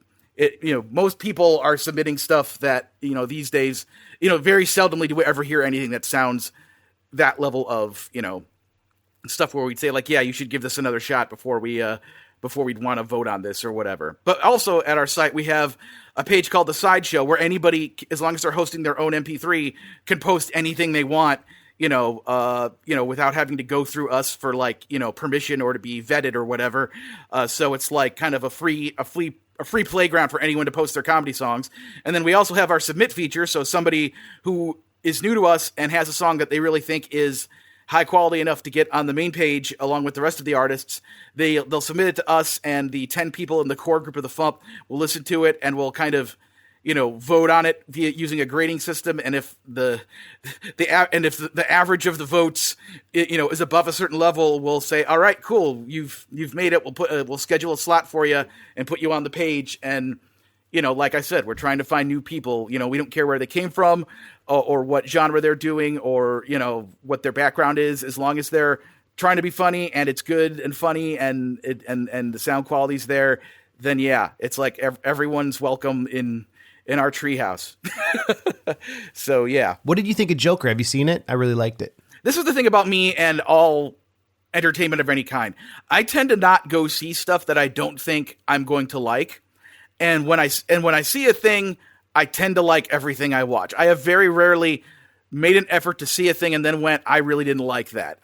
Speaker 2: most people are submitting stuff that, these days, very seldomly do we ever hear anything that sounds that level of, stuff where we'd say like, yeah, you should give this another shot before we'd want to vote on this or whatever. But also at our site, we have a page called The Sideshow, where anybody, as long as they're hosting their own MP3, can post anything they want, without having to go through us for like, permission or to be vetted or whatever. So it's like kind of a free playground for anyone to post their comedy songs. And then we also have our submit feature. So somebody who is new to us and has a song that they really think is high quality enough to get on the main page along with the rest of the artists, they'll submit it to us, and the 10 people in the core group of the FuMP will listen to it, and we'll kind of, vote on it via using a grading system. And if the average of the votes, is above a certain level, we'll say, all right, cool, you've made it. We'll schedule a slot for you and put you on the page. And, like I said, we're trying to find new people. We don't care where they came from or what genre they're doing or, what their background is, as long as they're trying to be funny and it's good and funny and the sound quality's there, then yeah, it's like everyone's welcome in our treehouse. So yeah.
Speaker 1: What did you think of Joker? Have you seen it? I really liked it.
Speaker 2: This is the thing about me and all entertainment of any kind. I tend to not go see stuff that I don't think I'm going to like. And when I see a thing, I tend to like everything I watch. I have very rarely made an effort to see a thing and then went, I really didn't like that.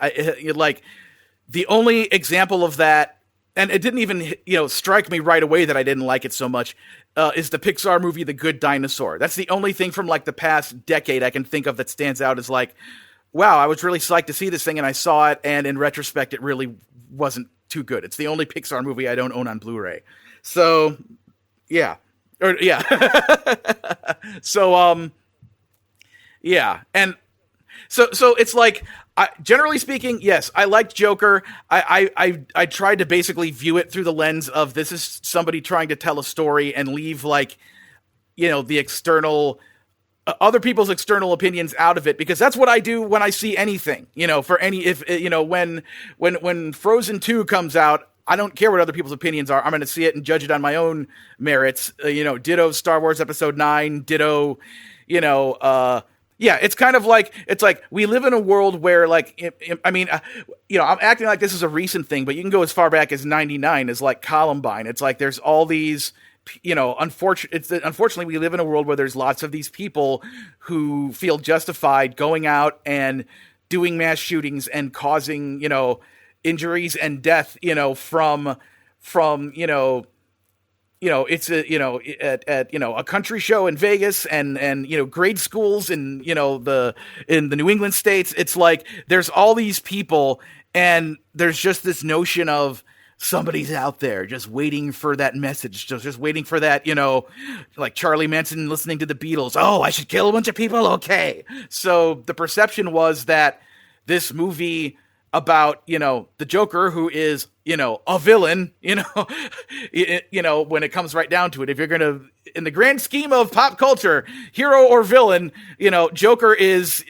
Speaker 2: Like the only example of that, and it didn't even, strike me right away that I didn't like it so much, is the Pixar movie The Good Dinosaur. That's the only thing from like the past decade I can think of that stands out as like, wow, I was really psyched to see this thing and I saw it, and in retrospect, it really wasn't too good. It's the only Pixar movie I don't own on Blu-ray. So yeah. So yeah. And so it's like, generally speaking, yes, I liked Joker. I tried to basically view it through the lens of this is somebody trying to tell a story and leave like, the external, other people's external opinions out of it, because that's what I do when I see anything, for any, if, when Frozen 2 comes out, I don't care what other people's opinions are. I'm going to see it and judge it on my own merits. Ditto Star Wars Episode 9, ditto, yeah, it's kind of like, it's like we live in a world where like, I'm acting like this is a recent thing, but you can go as far back as 99 as like Columbine. It's like, there's all these, unfortunately we live in a world where there's lots of these people who feel justified going out and doing mass shootings and causing, injuries and death, from it's at a country show in Vegas and grade schools in the New England states. It's like there's all these people and there's just this notion of somebody's out there just waiting for that message, just waiting for that, like Charlie Manson listening to the Beatles. Oh, I should kill a bunch of people. Okay. So the perception was that this movie about, the Joker, who is, a villain, when it comes right down to it, if you're going to, in the grand scheme of pop culture, hero or villain, Joker is,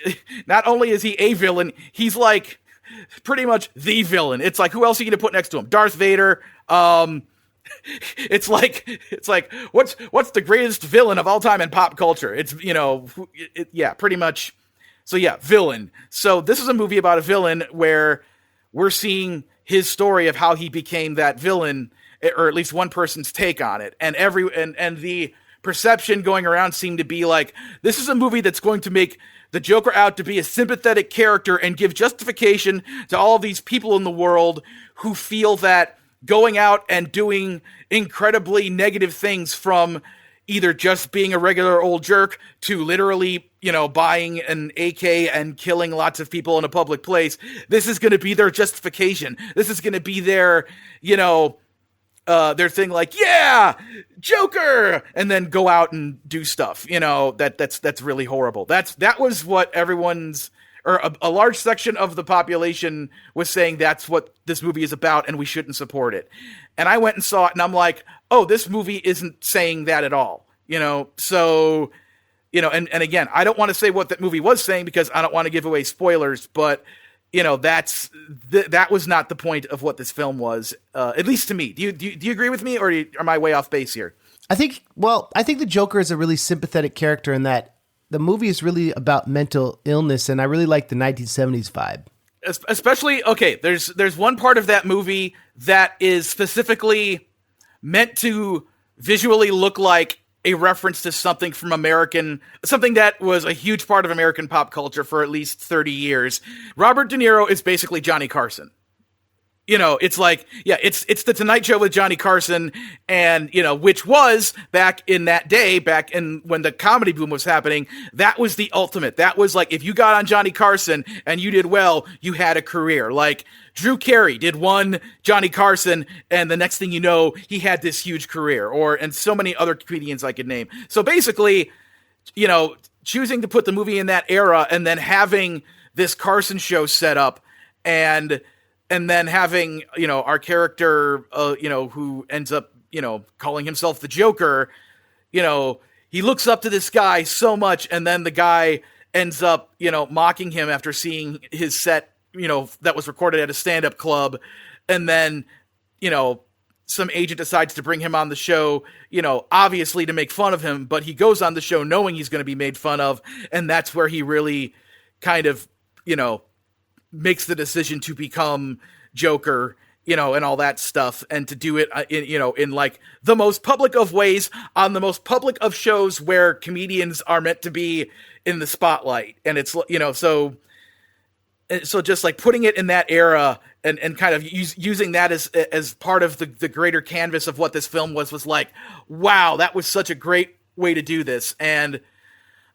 Speaker 2: not only is he a villain, he's like pretty much the villain. It's like, who else are you going to put next to him? Darth Vader. It's like, what's the greatest villain of all time in pop culture? It's, yeah, pretty much. So yeah, villain. So this is a movie about a villain where we're seeing his story of how he became that villain, or at least one person's take on it. And and the perception going around seemed to be like, this is a movie that's going to make the Joker out to be a sympathetic character and give justification to all of these people in the world who feel that going out and doing incredibly negative things, from either just being a regular old jerk to literally, buying an AK and killing lots of people in a public place. This is going to be their justification. This is going to be their, their thing, like, yeah, Joker, and then go out and do stuff, that's really horrible. That was what everyone's, or a large section of the population was saying that's what this movie is about and we shouldn't support it. And I went and saw it and I'm like, oh, this movie isn't saying that at all, so, and again, I don't want to say what that movie was saying because I don't want to give away spoilers, but that was not the point of what this film was, at least to me. Do you agree with me, or am I way off base here?
Speaker 1: I think the Joker is a really sympathetic character in that the movie is really about mental illness, and I really like the 1970s vibe.
Speaker 2: Especially, okay, there's one part of that movie that is specifically meant to visually look like a reference to something that was a huge part of American pop culture for at least 30 years. Robert De Niro is basically Johnny Carson. It's like, yeah, it's the Tonight Show with Johnny Carson, and, which was back in that day, back in when the comedy boom was happening, that was the ultimate. That was like, if you got on Johnny Carson and you did well, you had a career. Like, Drew Carey did one Johnny Carson, and the next thing you know, he had this huge career, and so many other comedians I could name. So basically, choosing to put the movie in that era and then having this Carson show set up, and then having, our character, who ends up, calling himself the Joker, he looks up to this guy so much, and then the guy ends up, mocking him after seeing his set, that was recorded at a stand-up club, and then, some agent decides to bring him on the show, obviously to make fun of him, but he goes on the show knowing he's going to be made fun of, and that's where he really kind of, makes the decision to become Joker, and all that stuff, and to do it, in like the most public of ways, on the most public of shows where comedians are meant to be in the spotlight. And it's, so just like putting it in that era and kind of using that as part of the greater canvas of what this film was like, wow, that was such a great way to do this. And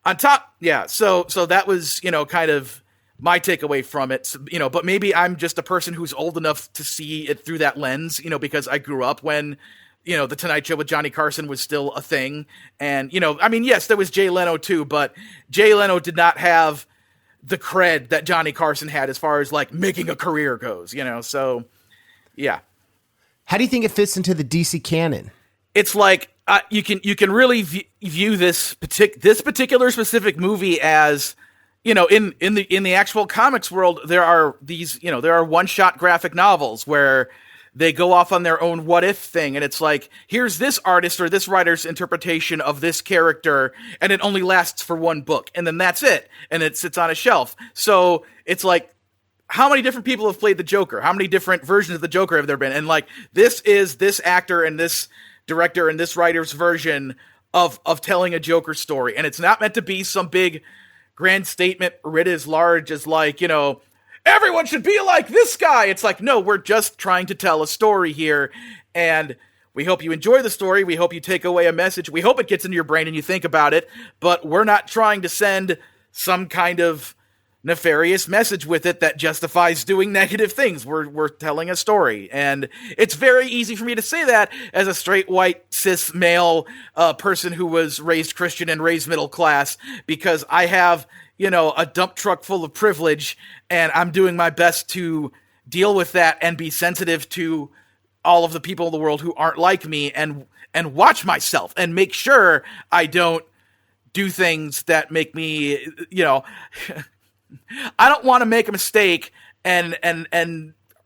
Speaker 2: on top, yeah, so that was, kind of my takeaway from it, but maybe I'm just a person who's old enough to see it through that lens, because I grew up when, the Tonight Show with Johnny Carson was still a thing. And, yes, there was Jay Leno too, but Jay Leno did not have the cred that Johnny Carson had as far as like making a career goes, so yeah.
Speaker 1: How do you think it fits into the DC canon?
Speaker 2: It's like you can really view this particular specific movie as, in the actual comics world, there are these, there are one-shot graphic novels where they go off on their own what if thing, and it's like, here's this artist or this writer's interpretation of this character, and it only lasts for one book, and then that's it, and it sits on a shelf. So it's like, how many different people have played the Joker? How many different versions of the Joker have there been? And like, this is this actor and this director and this writer's version of telling a Joker story, and it's not meant to be some big grand statement writ as large as like, everyone should be like this guy. It's like, no, we're just trying to tell a story here, and we hope you enjoy the story. We hope you take away a message. We hope it gets into your brain and you think about it, but we're not trying to send some kind of nefarious message with it that justifies doing negative things. We're telling a story, and it's very easy for me to say that as a straight white cis male person who was raised Christian and raised middle class, because I have a dump truck full of privilege, and I'm doing my best to deal with that and be sensitive to all of the people in the world who aren't like me, and watch myself and make sure I don't do things that make me I don't want to make a mistake and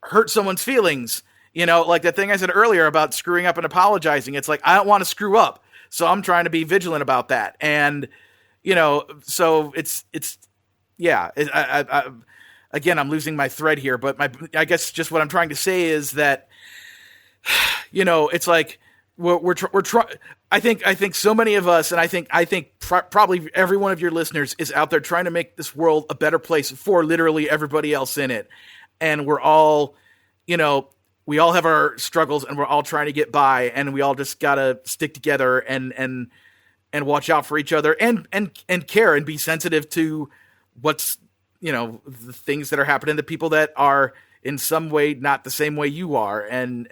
Speaker 2: hurt someone's feelings. Like that thing I said earlier about screwing up and apologizing. It's like, I don't want to screw up, so I'm trying to be vigilant about that. And, so it's yeah. Again, I'm losing my thread here, but I guess just what I'm trying to say is that, it's like, we're trying. I think so many of us, and I think probably every one of your listeners is out there trying to make this world a better place for literally everybody else in it. And we're all, we all have our struggles, and we're all trying to get by, and we all just gotta stick together and watch out for each other and care and be sensitive to what's, the things that are happening to people that are in some way not the same way you are, and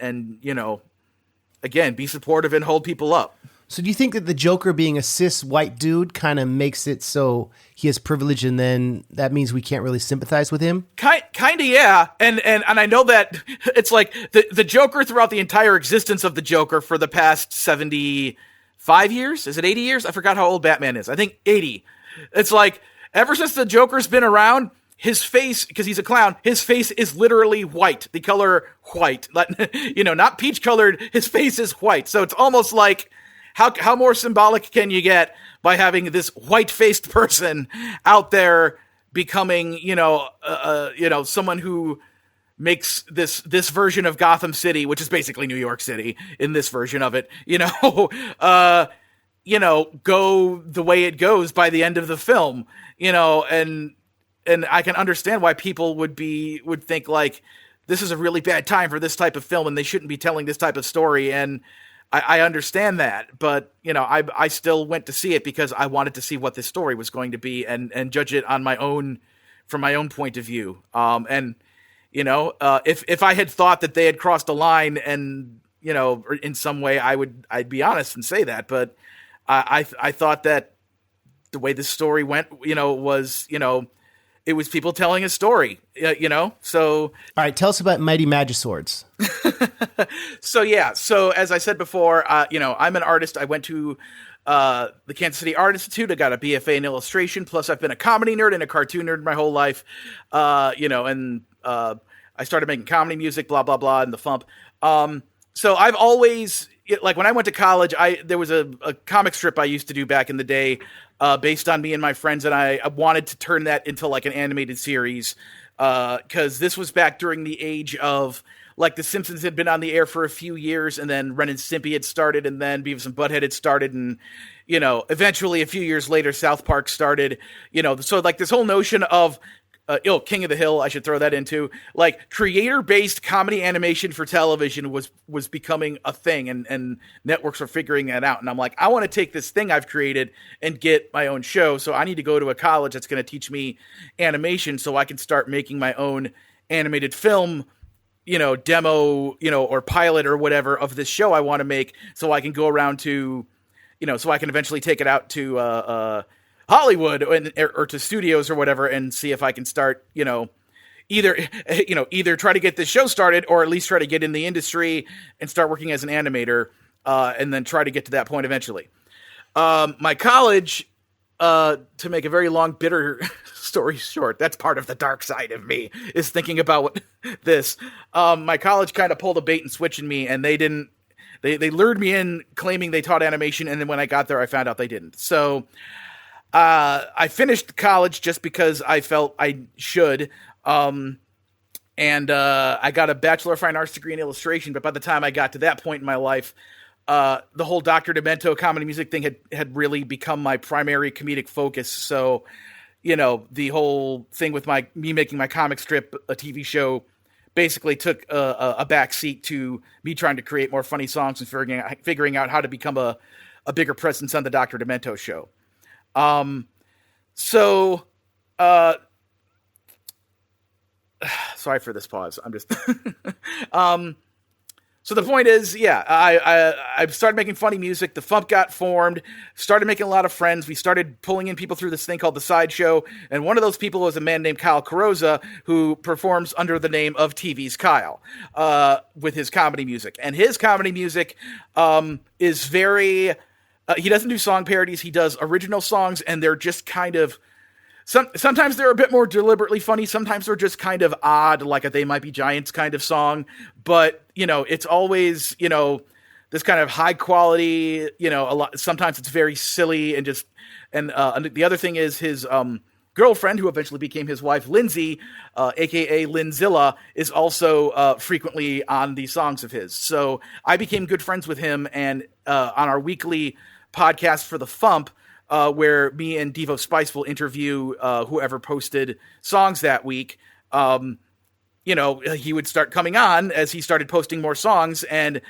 Speaker 2: again, be supportive and hold people up.
Speaker 1: So do you think that the Joker being a cis white dude kind of makes it so he has privilege, and then that means we can't really sympathize with him?
Speaker 2: Kind of, yeah. And I know that it's like the Joker throughout the entire existence of the Joker for the past 75 years? Is it 80 years? I forgot how old Batman is. I think 80. It's like, ever since the Joker's been around, his face, because he's a clown, his face is literally white. The color white. Not peach colored. His face is white. So it's almost like, how more symbolic can you get by having this white-faced person out there becoming, someone who makes this version of Gotham City, which is basically New York City in this version of it, go the way it goes by the end of the film, and I can understand why people would think like, this is a really bad time for this type of film and they shouldn't be telling this type of story. And I understand that, but I still went to see it because I wanted to see what this story was going to be and judge it on from my own point of view. If I had thought that they had crossed a line and, in some way I'd be honest and say that, but I thought that the way this story went, was, it was people telling a story, so.
Speaker 1: All right. Tell us about Mighty Magiswords.
Speaker 2: So as I said before, I'm an artist. I went to the Kansas City Art Institute. I got a BFA in illustration. Plus I've been a comedy nerd and a cartoon nerd my whole life. I started making comedy music, blah, blah, blah, in the FuMP. So I've always, like when I went to college, there was a comic strip I used to do back in the day, based on me and my friends, and I wanted to turn that into like an animated series, because this was back during the age of, like, The Simpsons had been on the air for a few years, and then Ren and Stimpy had started, and then Beavis and Butthead had started, and, eventually a few years later, South Park started, so like this whole notion of King of the Hill, I should throw that into. Like, creator-based comedy animation for television was becoming a thing, and networks were figuring that out. And I'm like, I want to take this thing I've created and get my own show, so I need to go to a college that's going to teach me animation so I can start making my own animated film, demo, or pilot or whatever of this show I want to make, so I can go around to, so I can eventually take it out to Hollywood or to studios or whatever, and see if I can start, either try to get this show started or at least try to get in the industry and start working as an animator, and then try to get to that point eventually. My college, to make a very long, bitter story short, that's part of the dark side of me, is thinking about this. My college kind of pulled a bait and switch in me, and they lured me in claiming they taught animation, and then when I got there, I found out they didn't. So I finished college just because I felt I should, and I got a Bachelor of Fine Arts degree in illustration, but by the time I got to that point in my life, the whole Dr. Demento comedy music thing had really become my primary comedic focus. So, the whole thing with me making my comic strip a TV show basically took a back seat to me trying to create more funny songs and figuring out how to become a bigger presence on the Dr. Demento show. Sorry for this pause. I'm just, so the point is, I started making funny music. The FuMP got formed, started making a lot of friends. We started pulling in people through this thing called the Sideshow. And one of those people was a man named Kyle Carosa, who performs under the name of TV's Kyle, with his comedy music. And his comedy music, is very, he doesn't do song parodies. He does original songs, and they're just kind of, sometimes they're a bit more deliberately funny. Sometimes they're just kind of odd, like a They Might Be Giants kind of song. But, it's always, this kind of high quality, sometimes it's very silly and just, and the other thing is his girlfriend, who eventually became his wife, Lindsay, aka Linzilla, is also frequently on these songs of his. So I became good friends with him, and on our weekly podcast for the FuMP, where me and Devo Spice will interview whoever posted songs that week, he would start coming on as he started posting more songs. And,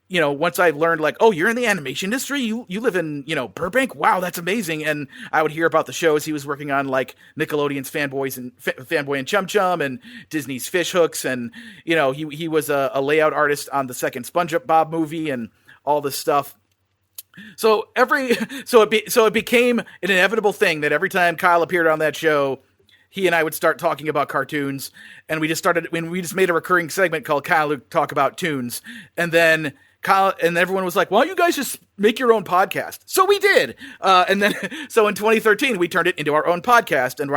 Speaker 2: once I learned, like, oh, you're in the animation industry, you live in, Burbank? Wow, that's amazing. And I would hear about the shows he was working on, like Nickelodeon's Fanboy and Chum Chum, and Disney's Fish Hooks. And, he was a layout artist on the second SpongeBob movie and all this stuff. So it became an inevitable thing that every time Kyle appeared on that show, he and I would start talking about cartoons, and we just made a recurring segment called Kyle Talk About Tunes. And then Kyle and everyone was like, "Why don't you guys just make your own podcast?" So we did. And then so in 2013 we turned it into our own podcast, and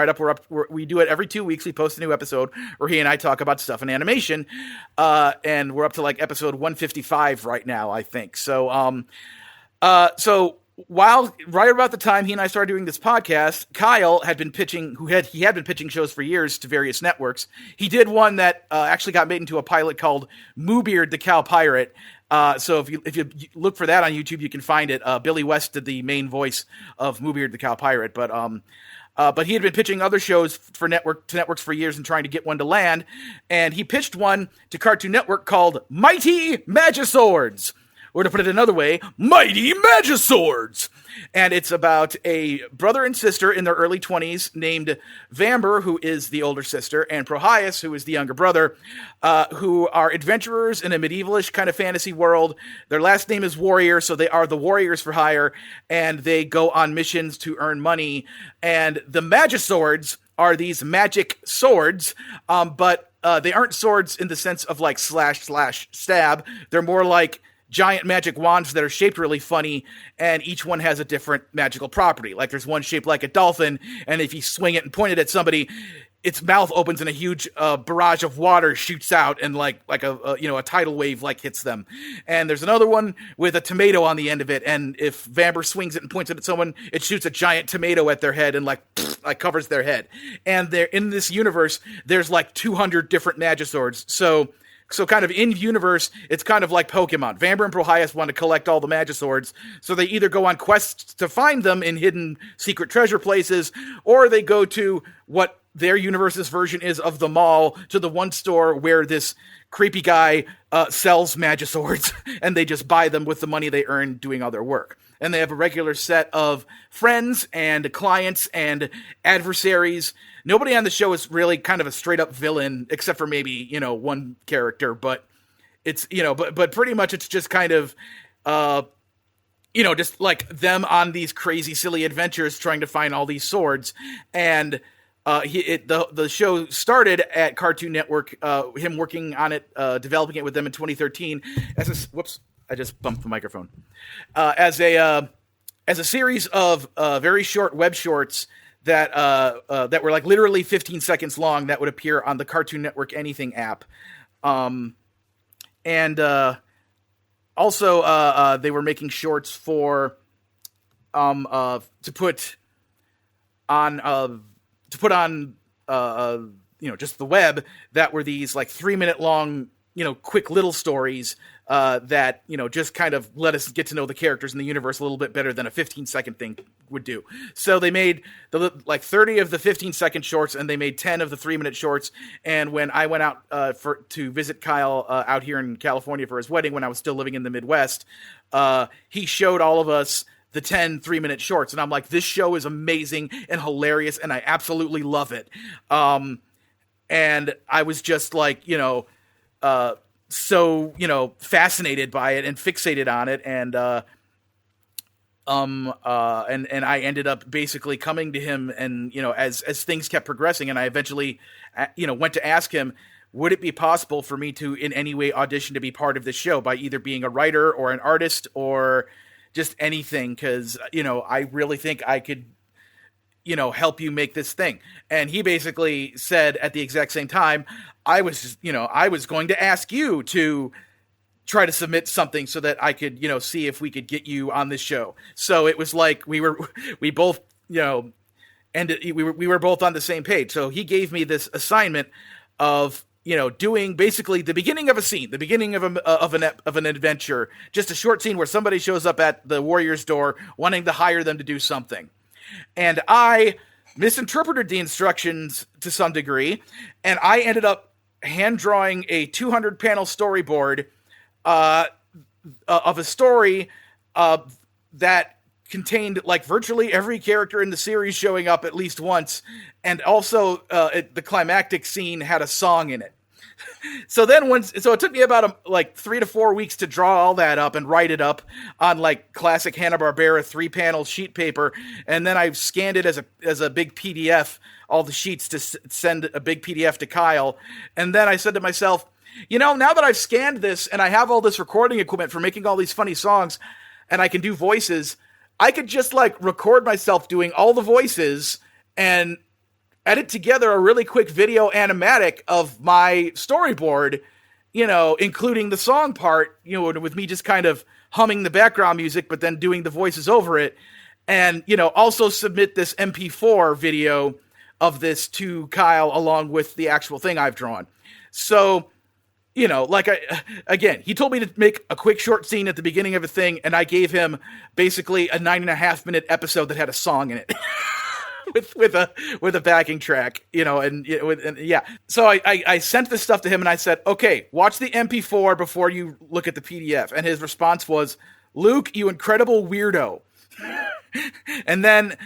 Speaker 2: we do it every 2 weeks. We post a new episode where he and I talk about stuff in animation. And we're up to like episode 155 right now, I think. So right about the time he and I started doing this podcast, Kyle had been pitching shows for years to various networks. He did one that actually got made into a pilot called Moobeard the Cow Pirate. So if you look for that on YouTube, you can find it. Billy West did the main voice of Moobeard the Cow Pirate, but he had been pitching other shows to networks for years and trying to get one to land. And he pitched one to Cartoon Network called Mighty Magiswords. Or to put it another way, Mighty Magiswords! And it's about a brother and sister in their early 20s named Vamber, who is the older sister, and Prohias, who is the younger brother, who are adventurers in a medievalish kind of fantasy world. Their last name is Warrior, so they are the Warriors for hire, and they go on missions to earn money. And the Magiswords are these magic swords, but they aren't swords in the sense of like slash stab. They're more like giant magic wands that are shaped really funny, and each one has a different magical property. Like there's one shaped like a dolphin, and if you swing it and point it at somebody, its mouth opens and a huge barrage of water shoots out, and like a tidal wave like hits them. And there's another one with a tomato on the end of it, and if Vamber swings it and points it at someone, it shoots a giant tomato at their head and like covers their head. And they're in this universe, there's like 200 different Magiswords. So kind of in-universe, it's kind of like Pokemon. Vamber and Prohias want to collect all the Magiswords, so they either go on quests to find them in hidden secret treasure places, or they go to what their universe's version is of the mall to the one store where this creepy guy sells Magiswords, and they just buy them with the money they earn doing all their work. And they have a regular set of friends and clients and adversaries. Nobody on the show is really kind of a straight up villain, except for maybe, one character, but it's, but pretty much it's just kind of, just like them on these crazy, silly adventures trying to find all these swords. And the show started at Cartoon Network, him working on it, developing it with them in 2013 whoops, I just bumped the microphone. As a series of very short web shorts that were like literally 15 seconds long that would appear on the Cartoon Network Anything app. Also, they were making shorts for to put on just the web that were these like 3-minute long, quick little stories that, just kind of let us get to know the characters in the universe a little bit better than a 15-second thing would do. So they made 30 of the 15-second shorts, and they made 10 of the 3-minute shorts. And when I went out to visit Kyle out here in California for his wedding when I was still living in the Midwest, he showed all of us the 10 3-minute shorts. And I'm like, this show is amazing and hilarious, and I absolutely love it. And I was just like, so, fascinated by it and fixated on it. And I ended up basically coming to him and, as things kept progressing, and I eventually, went to ask him, would it be possible for me to in any way audition to be part of this show by either being a writer or an artist or just anything? 'Cause, I really think I could, help you make this thing. And he basically said at the exact same time, I was going to ask you to try to submit something so that I could, see if we could get you on this show. So it was like we both, and we were both on the same page. So he gave me this assignment of, doing basically the beginning of a scene, the beginning of an adventure, just a short scene where somebody shows up at the warrior's door wanting to hire them to do something. And I misinterpreted the instructions to some degree, and I ended up hand drawing a 200 panel storyboard of a story that contained like virtually every character in the series showing up at least once, and also the climactic scene had a song in it. So it took me about 3 to 4 weeks to draw all that up and write it up on like classic Hanna-Barbera 3-panel sheet paper, and then I scanned it as a big PDF, all the sheets, to send a big PDF to Kyle. And then I said to myself, now that I've scanned this and I have all this recording equipment for making all these funny songs, and I can do voices, I could just record myself doing all the voices and edit together a really quick video animatic of my storyboard, including the song part, with me just kind of humming the background music, but then doing the voices over it. And, also submit this MP4 video of this to Kyle along with the actual thing I've drawn. So, he told me to make a quick short scene at the beginning of a thing, and I gave him basically a 9.5-minute episode that had a song in it. with a backing track, yeah. So I sent this stuff to him and I said, okay, watch the MP4 before you look at the PDF. And his response was, Luke, you incredible weirdo. And then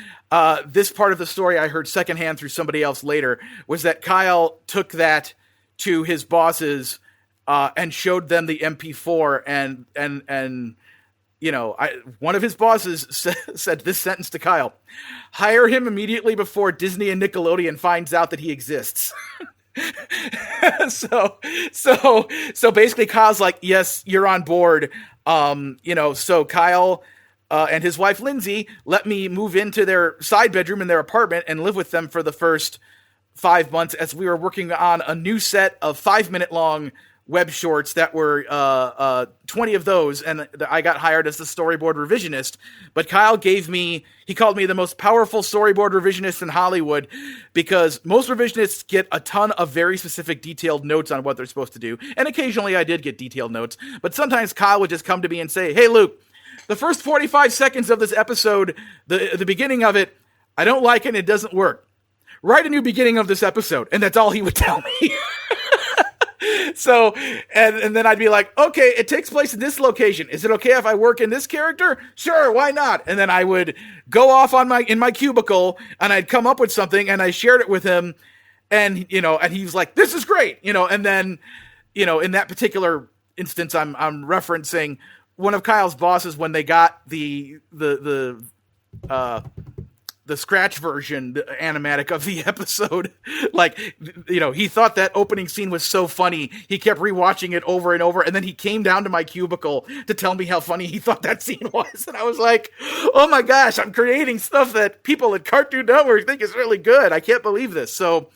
Speaker 2: this part of the story I heard secondhand through somebody else later was that Kyle took that to his bosses and showed them the MP4 and one of his bosses said this sentence to Kyle: hire him immediately before Disney and Nickelodeon finds out that he exists. So basically Kyle's like, yes, you're on board. So Kyle and his wife Lindsay let me move into their side bedroom in their apartment and live with them for the first 5 months as we were working on a new set of 5-minute long web shorts that were 20 of those, and I got hired as the storyboard revisionist. But Kyle he called me the most powerful storyboard revisionist in Hollywood, because most revisionists get a ton of very specific detailed notes on what they're supposed to do, and occasionally I did get detailed notes, but sometimes Kyle would just come to me and say, hey Luke, the first 45 seconds of this episode, the beginning of it, I don't like it and it doesn't work. write a new beginning of this episode. And that's all he would tell me. So, and then I'd be like, okay, it takes place in this location. Is it okay if I work in this character? Sure, why not? And then I would go off in my cubicle, and I'd come up with something, and I shared it with him, and and he was like, this is great, and then, in that particular instance, I'm referencing one of Kyle's bosses when they got the scratch version, the animatic of the episode. Like, he thought that opening scene was so funny. He kept rewatching it over and over. And then he came down to my cubicle to tell me how funny he thought that scene was. And I was like, oh my gosh, I'm creating stuff that people at Cartoon Network think is really good. I can't believe this. So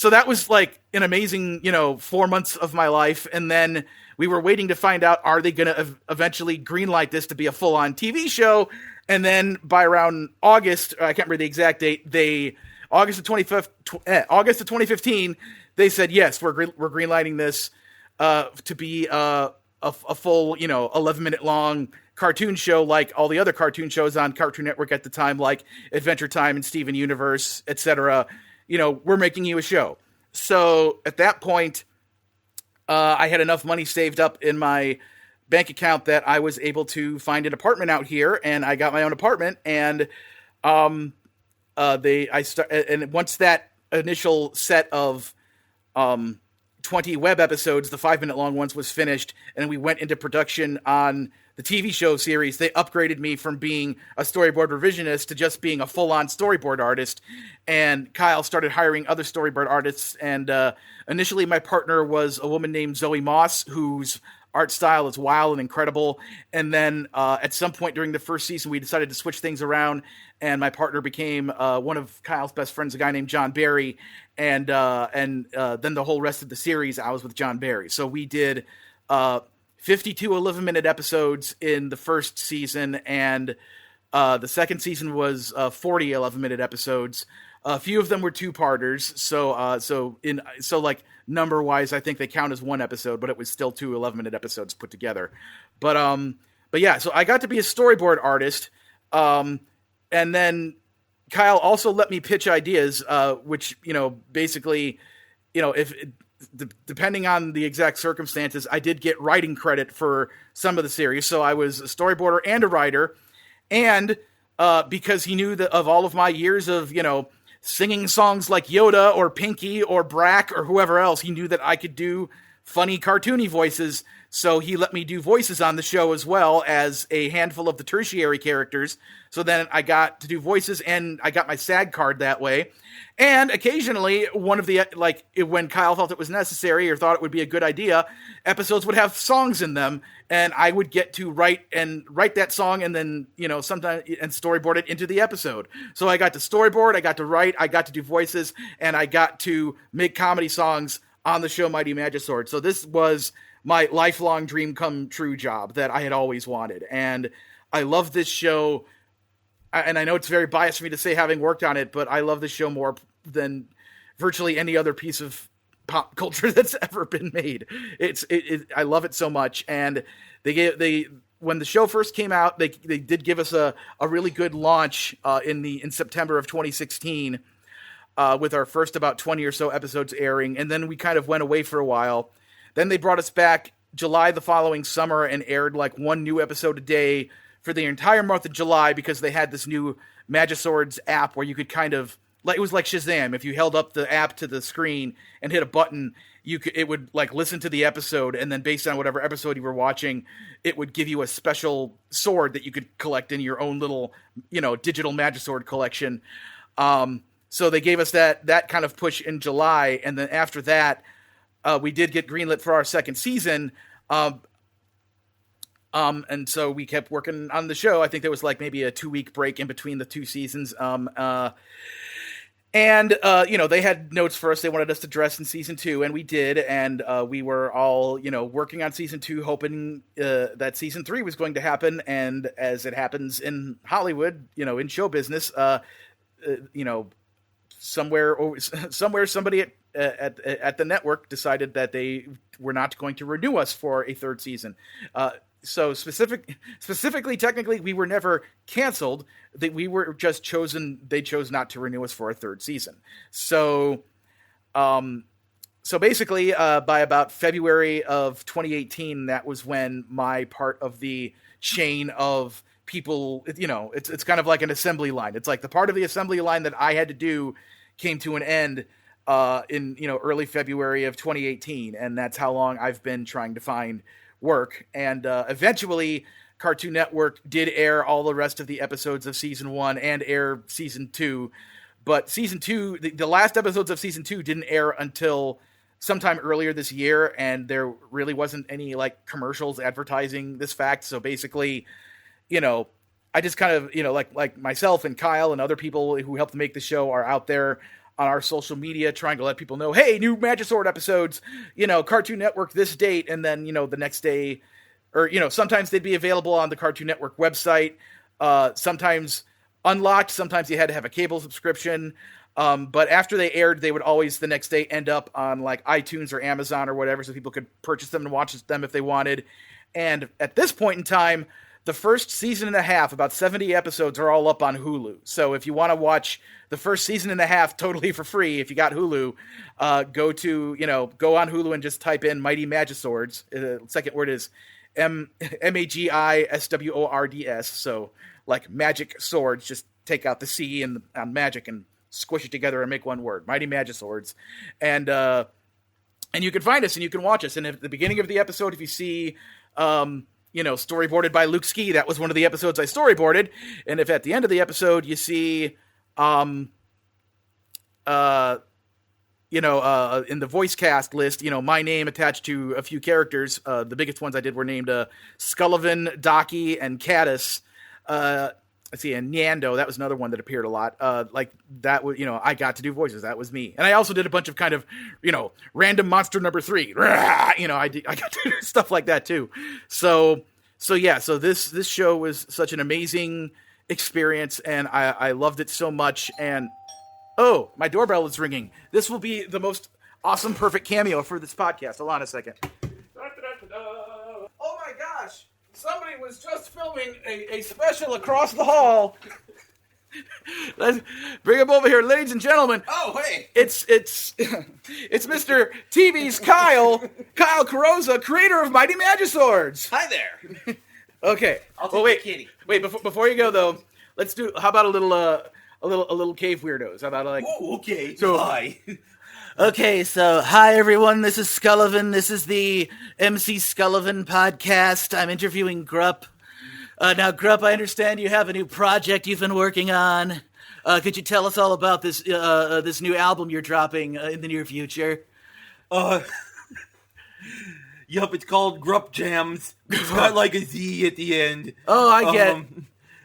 Speaker 2: that was like an amazing, 4 months of my life. And then we were waiting to find out, are they going to eventually greenlight this to be a full-on TV show? And then by around August, I can't remember the exact date, August of 2015, they said, yes, we're greenlighting this to be a full, 11-minute long cartoon show like all the other cartoon shows on Cartoon Network at the time, like Adventure Time and Steven Universe, etc. We're making you a show. So at that point, I had enough money saved up in my bank account that I was able to find an apartment out here, and I got my own apartment. And and once that initial set of 20 web episodes, the 5-minute long ones, was finished, and we went into production on the TV show series, they upgraded me from being a storyboard revisionist to just being a full-on storyboard artist. And Kyle started hiring other storyboard artists. And initially, my partner was a woman named Zoe Moss, whose art style is wild and incredible. And then at some point during the first season, we decided to switch things around, and my partner became one of Kyle's best friends, a guy named John Barry. And then the whole rest of the series, I was with John Barry. So we did 52 11-minute episodes in the first season, and the second season was 40 11-minute episodes. A few of them were two-parters, so like number-wise, I think they count as one episode, but it was still 2 11-minute episodes put together. But yeah, so I got to be a storyboard artist, and then Kyle also let me pitch ideas, which basically, if depending on the exact circumstances, I did get writing credit for some of the series. So I was a storyboarder and a writer, and because he knew that of all of my years of singing songs like Yoda or Pinky or Brack or whoever else, he knew that I could do funny cartoony voices. So he let me do voices on the show as well as a handful of the tertiary characters. So then I got to do voices, and I got my SAG card that way. And occasionally, one of the, when Kyle felt it was necessary or thought it would be a good idea, episodes would have songs in them, and I would get to write that song and then, sometimes and storyboard it into the episode. So I got to storyboard, I got to write, I got to do voices, and I got to make comedy songs on the show Mighty Magisword. So this was my lifelong dream come true job that I had always wanted. And I love this show. And I know it's very biased for me to say, having worked on it, but I love this show more than virtually any other piece of pop culture that's ever been made. I love it so much. And when the show first came out, they did give us a really good launch in September of 2016 with our first about 20 or so episodes airing. And then we kind of went away for a while. Then they brought us back July the following summer and aired like one new episode a day for the entire month of July, because they had this new Magiswords app where you could kind of, it was like Shazam. If you held up the app to the screen and hit a button, it would like listen to the episode, and then based on whatever episode you were watching, it would give you a special sword that you could collect in your own little, digital Magisword collection. So they gave us that kind of push in July, and then after that, we did get greenlit for our second season. And so we kept working on the show. I think there was like maybe a 2-week break in between the two seasons. And they had notes for us. They wanted us to dress in season 2, and we did. And we were all, working on season 2, hoping that season 3 was going to happen. And as it happens in Hollywood, in show business, somewhere somebody at the network decided that they were not going to renew us for a third season. So specifically, technically, we were never canceled. That we were just chosen. They chose not to renew us for a third season. So, so basically, by about February of 2018, that was when my part of the chain of people, it's kind of like an assembly line. It's like the part of the assembly line that I had to do came to an end in early February of 2018, and that's how long I've been trying to find work. And eventually Cartoon Network did air all the rest of the episodes of season 1 and air season 2, but season 2, the last episodes of season 2 didn't air until sometime earlier this year, and there really wasn't any like commercials advertising this fact. So basically, I just kind of, like myself and Kyle and other people who helped make the show are out there on our social media trying to let people know, hey, new Magisword episodes, Cartoon Network this date, and then, the next day, or, sometimes they'd be available on the Cartoon Network website, sometimes unlocked, sometimes you had to have a cable subscription, but after they aired, they would always the next day end up on like iTunes or Amazon or whatever, so people could purchase them and watch them if they wanted. And at this point in time, the first season and a half, about 70 episodes, are all up on Hulu. So if you want to watch the first season and a half totally for free, if you got Hulu, go on Hulu and just type in Mighty Magiswords. The second word is Magiswords. So like magic swords, just take out the C and on magic and squish it together and make one word. Mighty Magiswords. And you can find us and you can watch us. And at the beginning of the episode, if you see storyboarded by Luke Ski, that was one of the episodes I storyboarded. And if at the end of the episode you see, in the voice cast list, my name attached to a few characters, the biggest ones I did were named Scullivan, Docky, and Caddis. Let's see, and Nyando, that was another one that appeared a lot. Like that was, I got to do voices. That was me. And I also did a bunch of kind of, random monster number 3. I got to do stuff like that too. So this show was such an amazing experience, and I loved it so much. And oh, my doorbell is ringing. This will be the most awesome, perfect cameo for this podcast. Hold on a second. Oh my gosh. Somebody was just filming a special across the hall. Let's bring him over here, ladies and gentlemen.
Speaker 3: Oh, hey.
Speaker 2: It's Mr. TV's Kyle Carrozza, creator of Mighty Magiswords.
Speaker 3: Hi there.
Speaker 2: Okay.
Speaker 3: I'll take
Speaker 2: wait,
Speaker 3: the kitty.
Speaker 2: Wait, before you go though, let's do. How about a little cave weirdos? How about like?
Speaker 3: Oh, okay.
Speaker 2: So
Speaker 3: hi.
Speaker 2: Okay, so hi everyone, this is Scullivan. This is the MC Scullivan podcast. I'm interviewing Grupp. Now, Grupp, I understand you have a new project you've been working on. Could you tell us all about this this new album you're dropping in the near future?
Speaker 3: Yup, it's called Grupp Jams. It's got like a Z at the end.
Speaker 2: Oh, I get.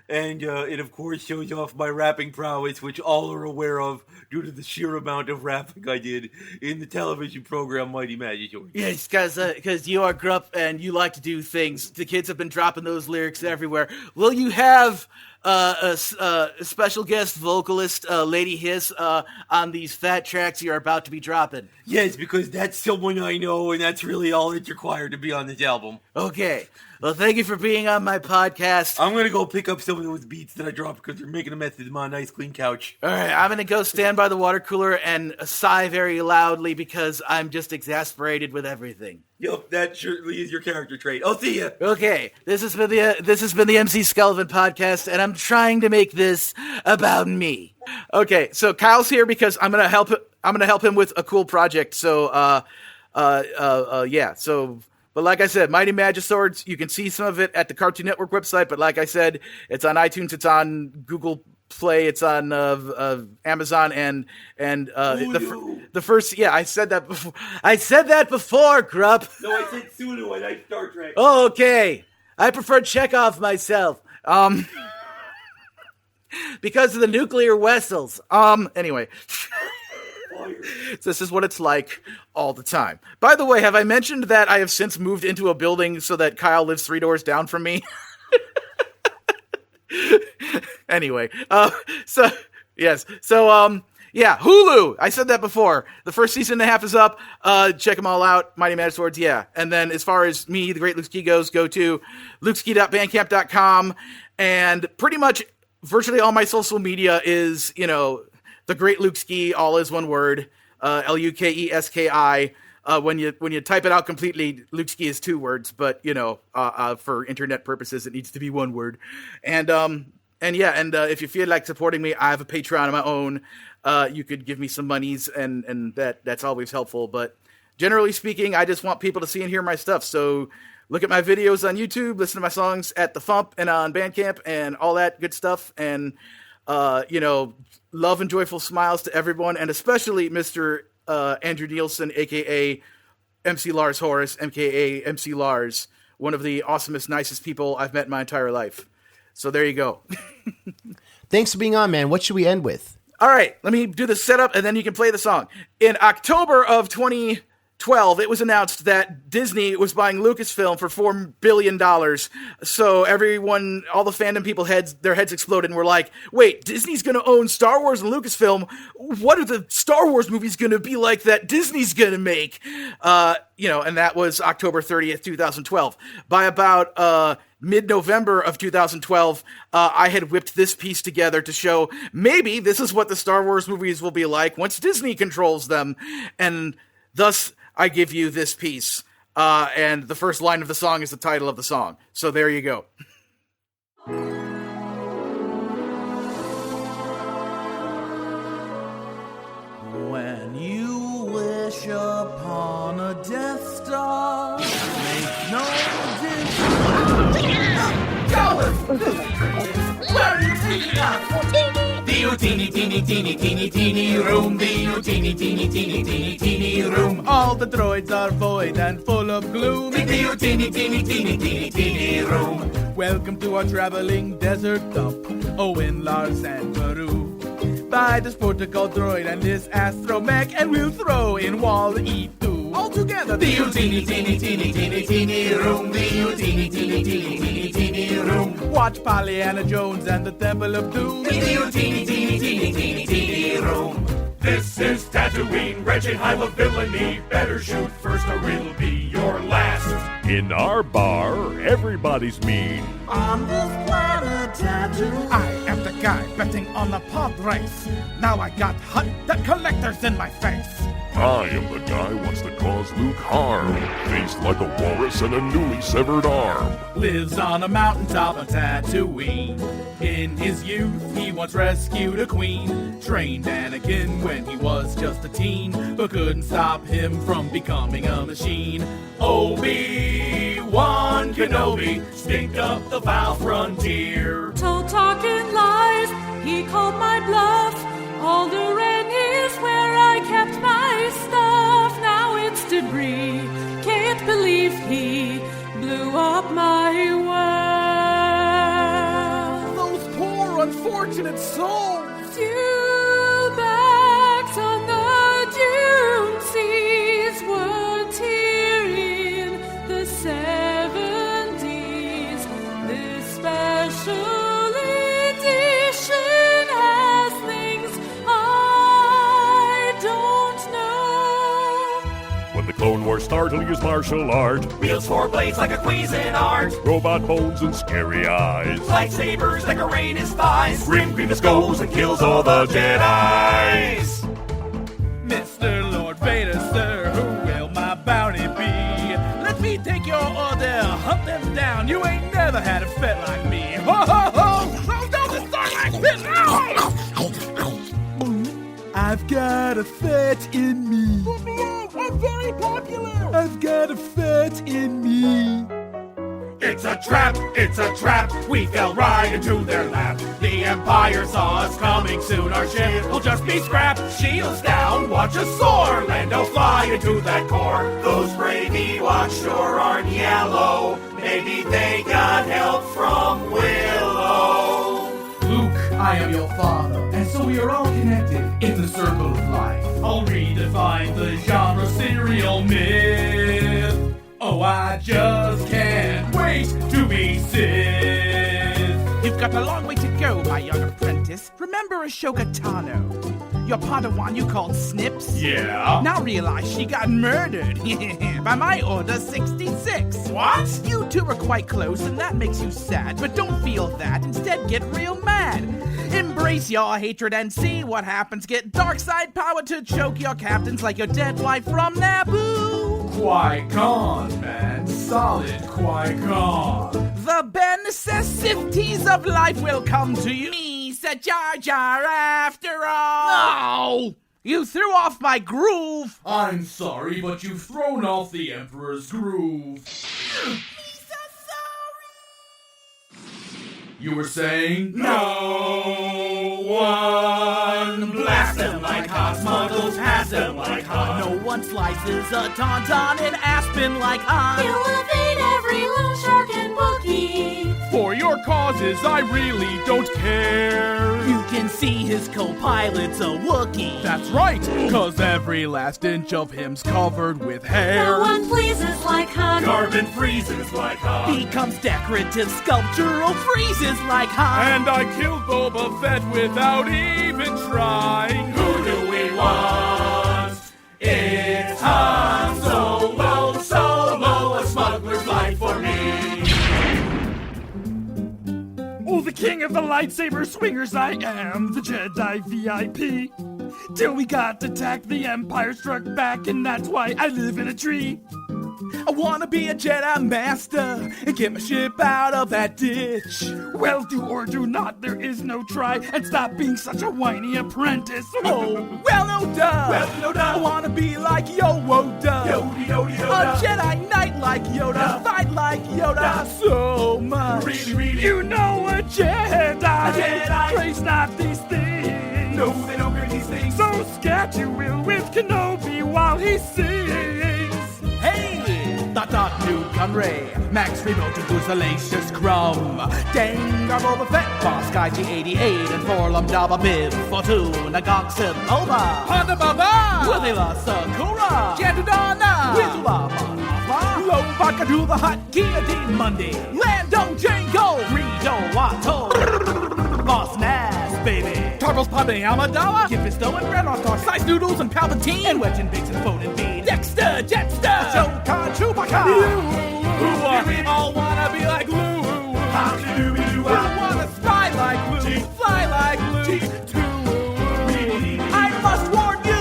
Speaker 3: And it, of course, shows off my rapping prowess, which all are aware of due to the sheer amount of rapping I did in the television program Mighty Magiswords.
Speaker 2: Yes, because you are Grupp and you like to do things. The kids have been dropping those lyrics everywhere. Will you have a special guest vocalist, Lady Hiss, on these fat tracks you're about to be dropping?
Speaker 3: Yes, because that's someone I know, and that's really all that's required to be on this album.
Speaker 2: Okay. Well, thank you for being on my podcast.
Speaker 3: I'm going to go pick up some of those beats that I dropped because they're making a mess of my nice clean couch.
Speaker 2: All right, I'm going to go stand by the water cooler and sigh very loudly because I'm just exasperated with everything.
Speaker 3: Yep, that surely is your character trait. I'll see ya.
Speaker 2: Okay, this has been the MC Scullivan podcast, and I'm trying to make this about me. Okay, so Kyle's here because I'm going to help him with a cool project. So yeah, so but like I said, Mighty Magiswords, you can see some of it at the Cartoon Network website, but like I said, it's on iTunes, it's on Google Play, it's on Amazon, and the first, yeah, I said that before. I said that before, Grupp.
Speaker 3: No, I said Sulu, and I Star Trek.
Speaker 2: Oh, okay. I prefer Chekhov myself. Because of the nuclear vessels. Anyway. So this is what it's like all the time. By the way, have I mentioned that I have since moved into a building so that Kyle lives 3 doors down from me? Anyway, so yes. So Yeah, Hulu. I said that before. The first season and a half is up. Check them all out. Mighty Mad Swords, yeah. And then as far as me, the Great Luke Ski goes, go to lukeski.bandcamp.com. And pretty much virtually all my social media is, the Great Luke Ski, all is one word, Lukeski. When you type it out completely, Luke Ski is 2 words, but for internet purposes, it needs to be 1 word. And if you feel like supporting me, I have a Patreon of my own. You could give me some monies, and that's always helpful. But generally speaking, I just want people to see and hear my stuff. So look at my videos on YouTube, listen to my songs at the FuMP and on Bandcamp and all that good stuff. And love and joyful smiles to everyone, and especially Mr. Andrew Nielsen, a.k.a. MC Lars Horace, a.k.a. MC Lars, one of the awesomest, nicest people I've met in my entire life. So there you go.
Speaker 1: Thanks for being on, man. What should we end with?
Speaker 2: All right, let me do the setup, and then you can play the song. In October of 2012, it was announced that Disney was buying Lucasfilm for $4 billion. So everyone, all the fandom people, their heads exploded and were like, wait, Disney's going to own Star Wars and Lucasfilm? What are the Star Wars movies going to be like that Disney's going to make? And that was October 30th, 2012. By about mid-November of 2012, I had whipped this piece together to show maybe this is what the Star Wars movies will be like once Disney controls them. And thus, I give you this piece. And the first line of the song is the title of the song. So there you go.
Speaker 4: When you wish upon a Death Star, make no difference.
Speaker 5: Where are you taking us? The teeny, teeny, teeny, teeny, teeny room. The teeny, teeny, teeny, teeny, teeny room.
Speaker 4: All the droids are void and full of gloom.
Speaker 5: The teeny, teeny, teeny, teeny, teeny room.
Speaker 4: Welcome to our traveling desert dump. Owen, Lars, and Maru. Buy this protocol droid and this astromech, and we'll throw in Wall-E-2. All together.
Speaker 5: The teeny, teeny, teeny, teeny, teeny room. The teeny, teeny, teeny, teeny, teeny room.
Speaker 4: Watch Pollyanna Jones and the Temple of Doom.
Speaker 5: The teeny, teeny, teeny, teeny, teeny room.
Speaker 6: This is Tatooine, wretched hive of villainy. Better shoot first or it'll be your last.
Speaker 7: In our bar, everybody's mean.
Speaker 4: On this planet Tatooine, I am the guy betting on the pod race. Now I got hot that collectors in my face.
Speaker 7: I am the guy who wants to cause Luke harm. Faced like a walrus and a newly severed arm.
Speaker 4: Lives on a mountaintop on Tatooine. In his youth, he once rescued a queen. Trained Anakin when he was just a teen, but couldn't stop him from becoming a machine. Obi-Wan Kenobi sneaked up the foul frontier.
Speaker 8: Told talking lies, he called my bluff. Alderaan is where I kept my stuff. Now it's debris. Can't believe he blew up my world.
Speaker 4: Those poor unfortunate souls.
Speaker 8: Dewbacks on the dune seas were tearing the 70s. This special edition has things I don't know.
Speaker 7: When the Clone Wars start, he'll use martial art.
Speaker 5: Wields 4 blades like a Cuisinart.
Speaker 7: Robot bones and scary eyes.
Speaker 5: Lightsabers decorate his thighs. Grim Grievous goes and kills all the Jedis.
Speaker 4: Mr. Lord Vader, sir, who will my bounty be? Let me take your order, hunt them down. You ain't never had a fet like me. Ho, ho, ho! Oh, don't start like this! I've got a fet in me. I'm very popular. I've got a fet in me.
Speaker 5: It's a trap, it's a trap. We fell right into their lap. The Empire saw us coming soon. Our ship will just be scrapped. Shields down, watch us soar. Lando fly into that core. Those brave Ewoks sure aren't yellow. Maybe they got help from Willow.
Speaker 4: Luke, I am your father, and so we are all connected in the circle of life. I'll redefine the genre serial myth. Oh, I just can't wait to be Sith. You've got a long way to go, my young apprentice. apprentice, remember Ashoka Tano? Your Padawan you called Snips?
Speaker 5: Yeah?
Speaker 4: Now realize she got murdered by my order 66.
Speaker 5: What?
Speaker 4: You two are quite close and that makes you sad, but don't feel that, instead get real mad. Embrace your hatred and see what happens. Get dark side power to choke your captains like your dead wife from Naboo.
Speaker 5: Qui-Gon, man. Solid Qui-Gon.
Speaker 4: The bare necessities of life will come to you. Me, Sir Jar Jar, after all. No! You threw off my groove.
Speaker 5: I'm sorry, but you've thrown off the Emperor's groove. You were saying?
Speaker 6: No one blasts them like hot, smuggles past them like hot.
Speaker 4: No one slices a tauntaun in Aspen like hot.
Speaker 8: He'll evade every loan shark and Wookiee.
Speaker 5: For your causes, I really don't care.
Speaker 4: You can see his co-pilot's a Wookiee.
Speaker 5: That's right, 'cause every last inch of him's covered with hair.
Speaker 8: No one pleases like Han.
Speaker 6: Carbon freezes like hot.
Speaker 4: Becomes decorative sculptural freezes like Han.
Speaker 5: And I killed Boba Fett without even trying.
Speaker 6: Who do we want? It's Han Solo, Solo, a smuggler's life for me.
Speaker 5: Oh, the king of the lightsaber swingers, I am the Jedi VIP. Till we got attacked, the Empire struck back, and that's why I live in a tree.
Speaker 4: I wanna be a Jedi Master and get my ship out of that ditch.
Speaker 5: Well, do or do not, there is no try, and stop being such a whiny apprentice.
Speaker 4: Oh, well, no duh.
Speaker 6: Well, no duh.
Speaker 4: I wanna be like Yoda.
Speaker 6: Yoda, Yoda,
Speaker 4: A
Speaker 6: Yoda.
Speaker 4: Jedi Knight like Yoda, fight like Yoda so much.
Speaker 6: Really, really.
Speaker 5: You know a Jedi,
Speaker 6: Jedi.
Speaker 5: praise not these things.
Speaker 6: No, they don't bring these things.
Speaker 5: So scat you will with Kenobi while he sings.
Speaker 4: Hey! Dot New Gunray, Max Rebo to Boozalacious Crumb, Dengar Boba Fett, Boss Guy G88, and Forlum Daba Bib, Fortuna Goxib Oba,
Speaker 5: Honda Baba!
Speaker 4: Withila Sakura, Jantudana, Wizula Mama, Low Vodka to the Hot Guillotine Monday, Lando Jango, Rido Watto, Boss Nass, baby, Tarbos Padme Amidala, Kid Fisto and Red Rock, Size Noodles and Palpatine, and Wedge and Biggs and Phone and Bean, Dexter, Jetster, Shoka, Chewbacca, we all wanna be like Lou, I wanna spy like Lou, fly like Lou, too. I must warn you,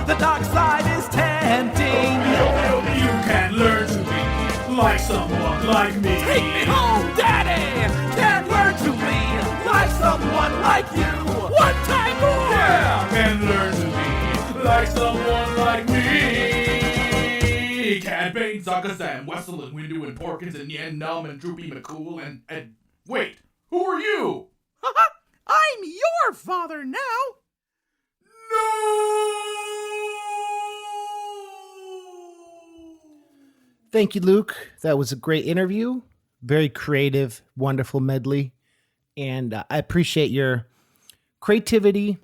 Speaker 4: the dark side is tempting.
Speaker 6: You can learn to be like someone like me.
Speaker 4: Take me home, Daddy! Can't learn to be like someone like you. One time more!
Speaker 6: Yeah, can learn to be like someone like me.
Speaker 5: Cad Bane, Zaka Sam, Wessel and Windu and Porkins and Yen Num and Droopy McCool and wait, who are you?
Speaker 4: I'm your father now!
Speaker 1: Thank you, Luke. That was a great interview. Very creative, wonderful medley. And I appreciate your creativity,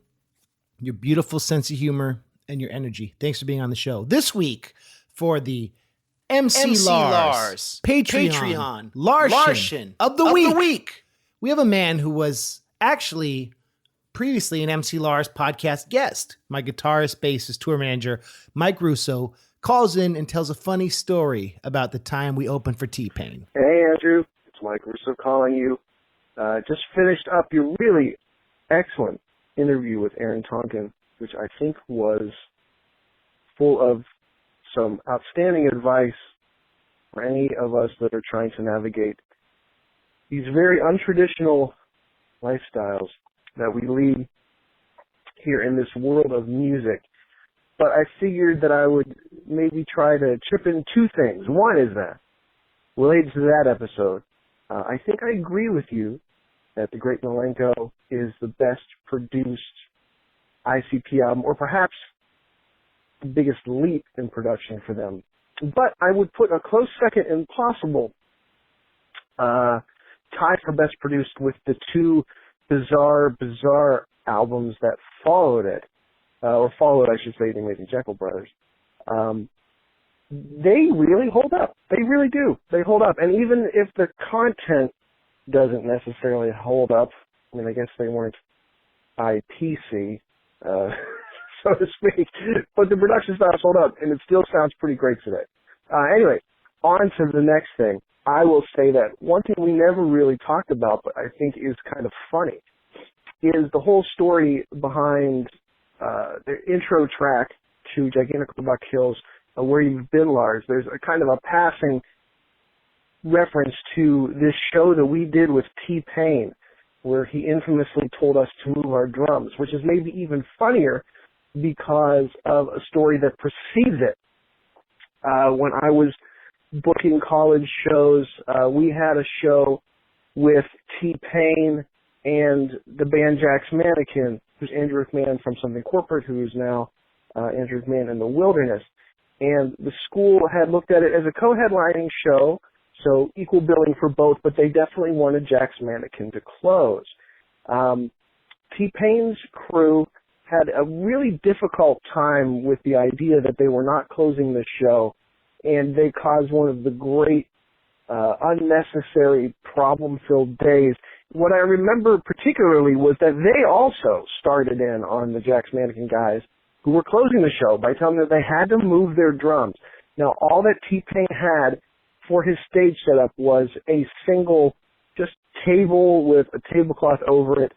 Speaker 1: your beautiful sense of humor, and your energy. Thanks for being on the show. This week, for the MC Lars Patreon Larson of the week, we have a man who was actually previously an MC Lars podcast guest. My guitarist, bassist, tour manager, Mike Russo, calls in and tells a funny story about the time we opened for T-Pain.
Speaker 9: Hey, Andrew. It's Mike Russo calling you. Just finished up your really excellent interview with Aaron Tonkin, which I think was full of some outstanding advice for any of us that are trying to navigate these very untraditional lifestyles that we lead here in this world of music. But I figured that I would maybe try to chip in two things. One is that, related to that episode, I think I agree with you that The Great Milenko is the best produced ICP album, or perhaps the biggest leap in production for them. But I would put a close second, impossible, tie for best produced with the two bizarre albums that followed it. Or followed, I should say, the Amazing Jekyll Brothers. They really hold up. They really do. They hold up. And even if the content doesn't necessarily hold up I mean, I guess they weren't IPC, so to speak, but the production style sold up, and it still sounds pretty great today. Anyway, on to the next thing. I will say that one thing we never really talked about, but I think is kind of funny, is the whole story behind the intro track to Gigantic Buck Hills, Where You've Been, Lars. There's a kind of a passing reference to this show that we did with T-Pain, where he infamously told us to move our drums, which is maybe even funnier because of a story that precedes it. When I was booking college shows, we had a show with T-Pain and the band Jack's Mannequin, who's Andrew McMahon from Something Corporate, who is now Andrew McMahon in the Wilderness. And the school had looked at it as a co-headlining show, so equal billing for both, but they definitely wanted Jack's Mannequin to close. T-Pain's crew had a really difficult time with the idea that they were not closing the show, and they caused one of the great unnecessary problem-filled days. What I remember particularly was that they also started in on the Jack's Mannequin guys who were closing the show by telling them that they had to move their drums. Now, all that T-Pain had for his stage setup was a single just table with a tablecloth over it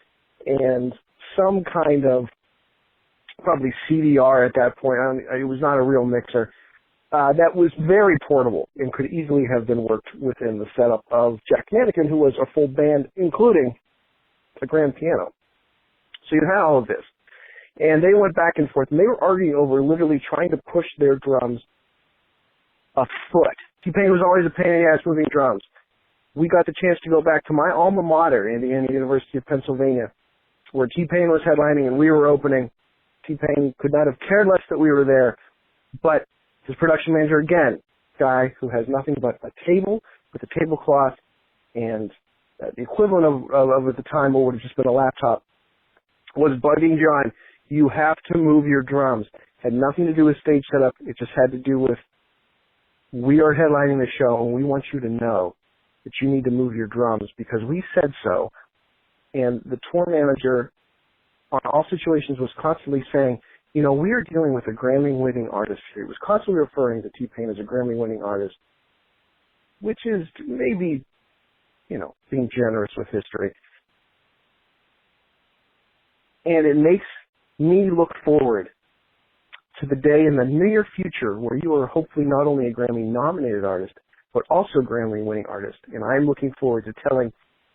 Speaker 9: and some kind of probably CDR at that point. It was not a real mixer. That was very portable and could easily have been worked within the setup of Jack Mannequin, who was a full band, including a grand piano. So you had all of this. And they went back and forth, and they were arguing over literally trying to push their drums a foot. T-Pain was always a pain in the ass moving drums. We got the chance to go back to my alma mater, Indiana University of Pennsylvania, where T-Pain was headlining and we were opening. T-Pain could not have cared less that we were there, but his production manager, again, guy who has nothing but a table with a tablecloth and the equivalent of at the time what would have just been a laptop, was bugging John, you have to move your drums. Had nothing to do with stage setup. It just had to do with, we are headlining the show and we want you to know that you need to move your drums because we said so. And the tour manager on all situations was constantly saying, you know, we are dealing with a Grammy-winning artist here. He was constantly referring to T-Pain as a Grammy-winning artist, which is maybe, you know, being generous with history. And it makes me look forward to the day in the near future where you are hopefully not only a Grammy-nominated artist, but also a Grammy-winning artist. And I'm looking forward to telling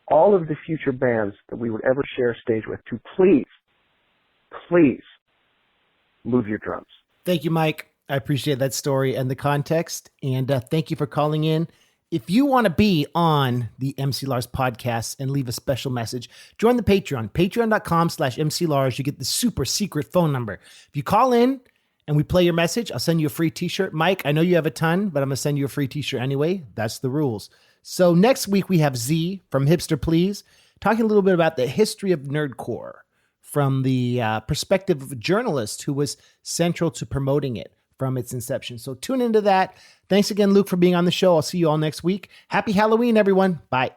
Speaker 9: all of the future bands that we would ever share stage with to please move your drums.
Speaker 1: Thank you, Mike. I appreciate that story and the context. And thank you for calling in. If you want to be on the MC Lars podcast and leave a special message, join the Patreon, patreon.com/MCLars. You get the super secret phone number. If you call in and we play your message, I'll send you a free t-shirt. Mike, I know you have a ton, but I'm going to send you a free t-shirt anyway. That's the rules. So next week we have Z from Hipster Please, talking a little bit about the history of nerdcore from the perspective of a journalist who was central to promoting it from its inception. So tune into that. Thanks again, Luke, for being on the show. I'll see you all next week. Happy Halloween, everyone. Bye.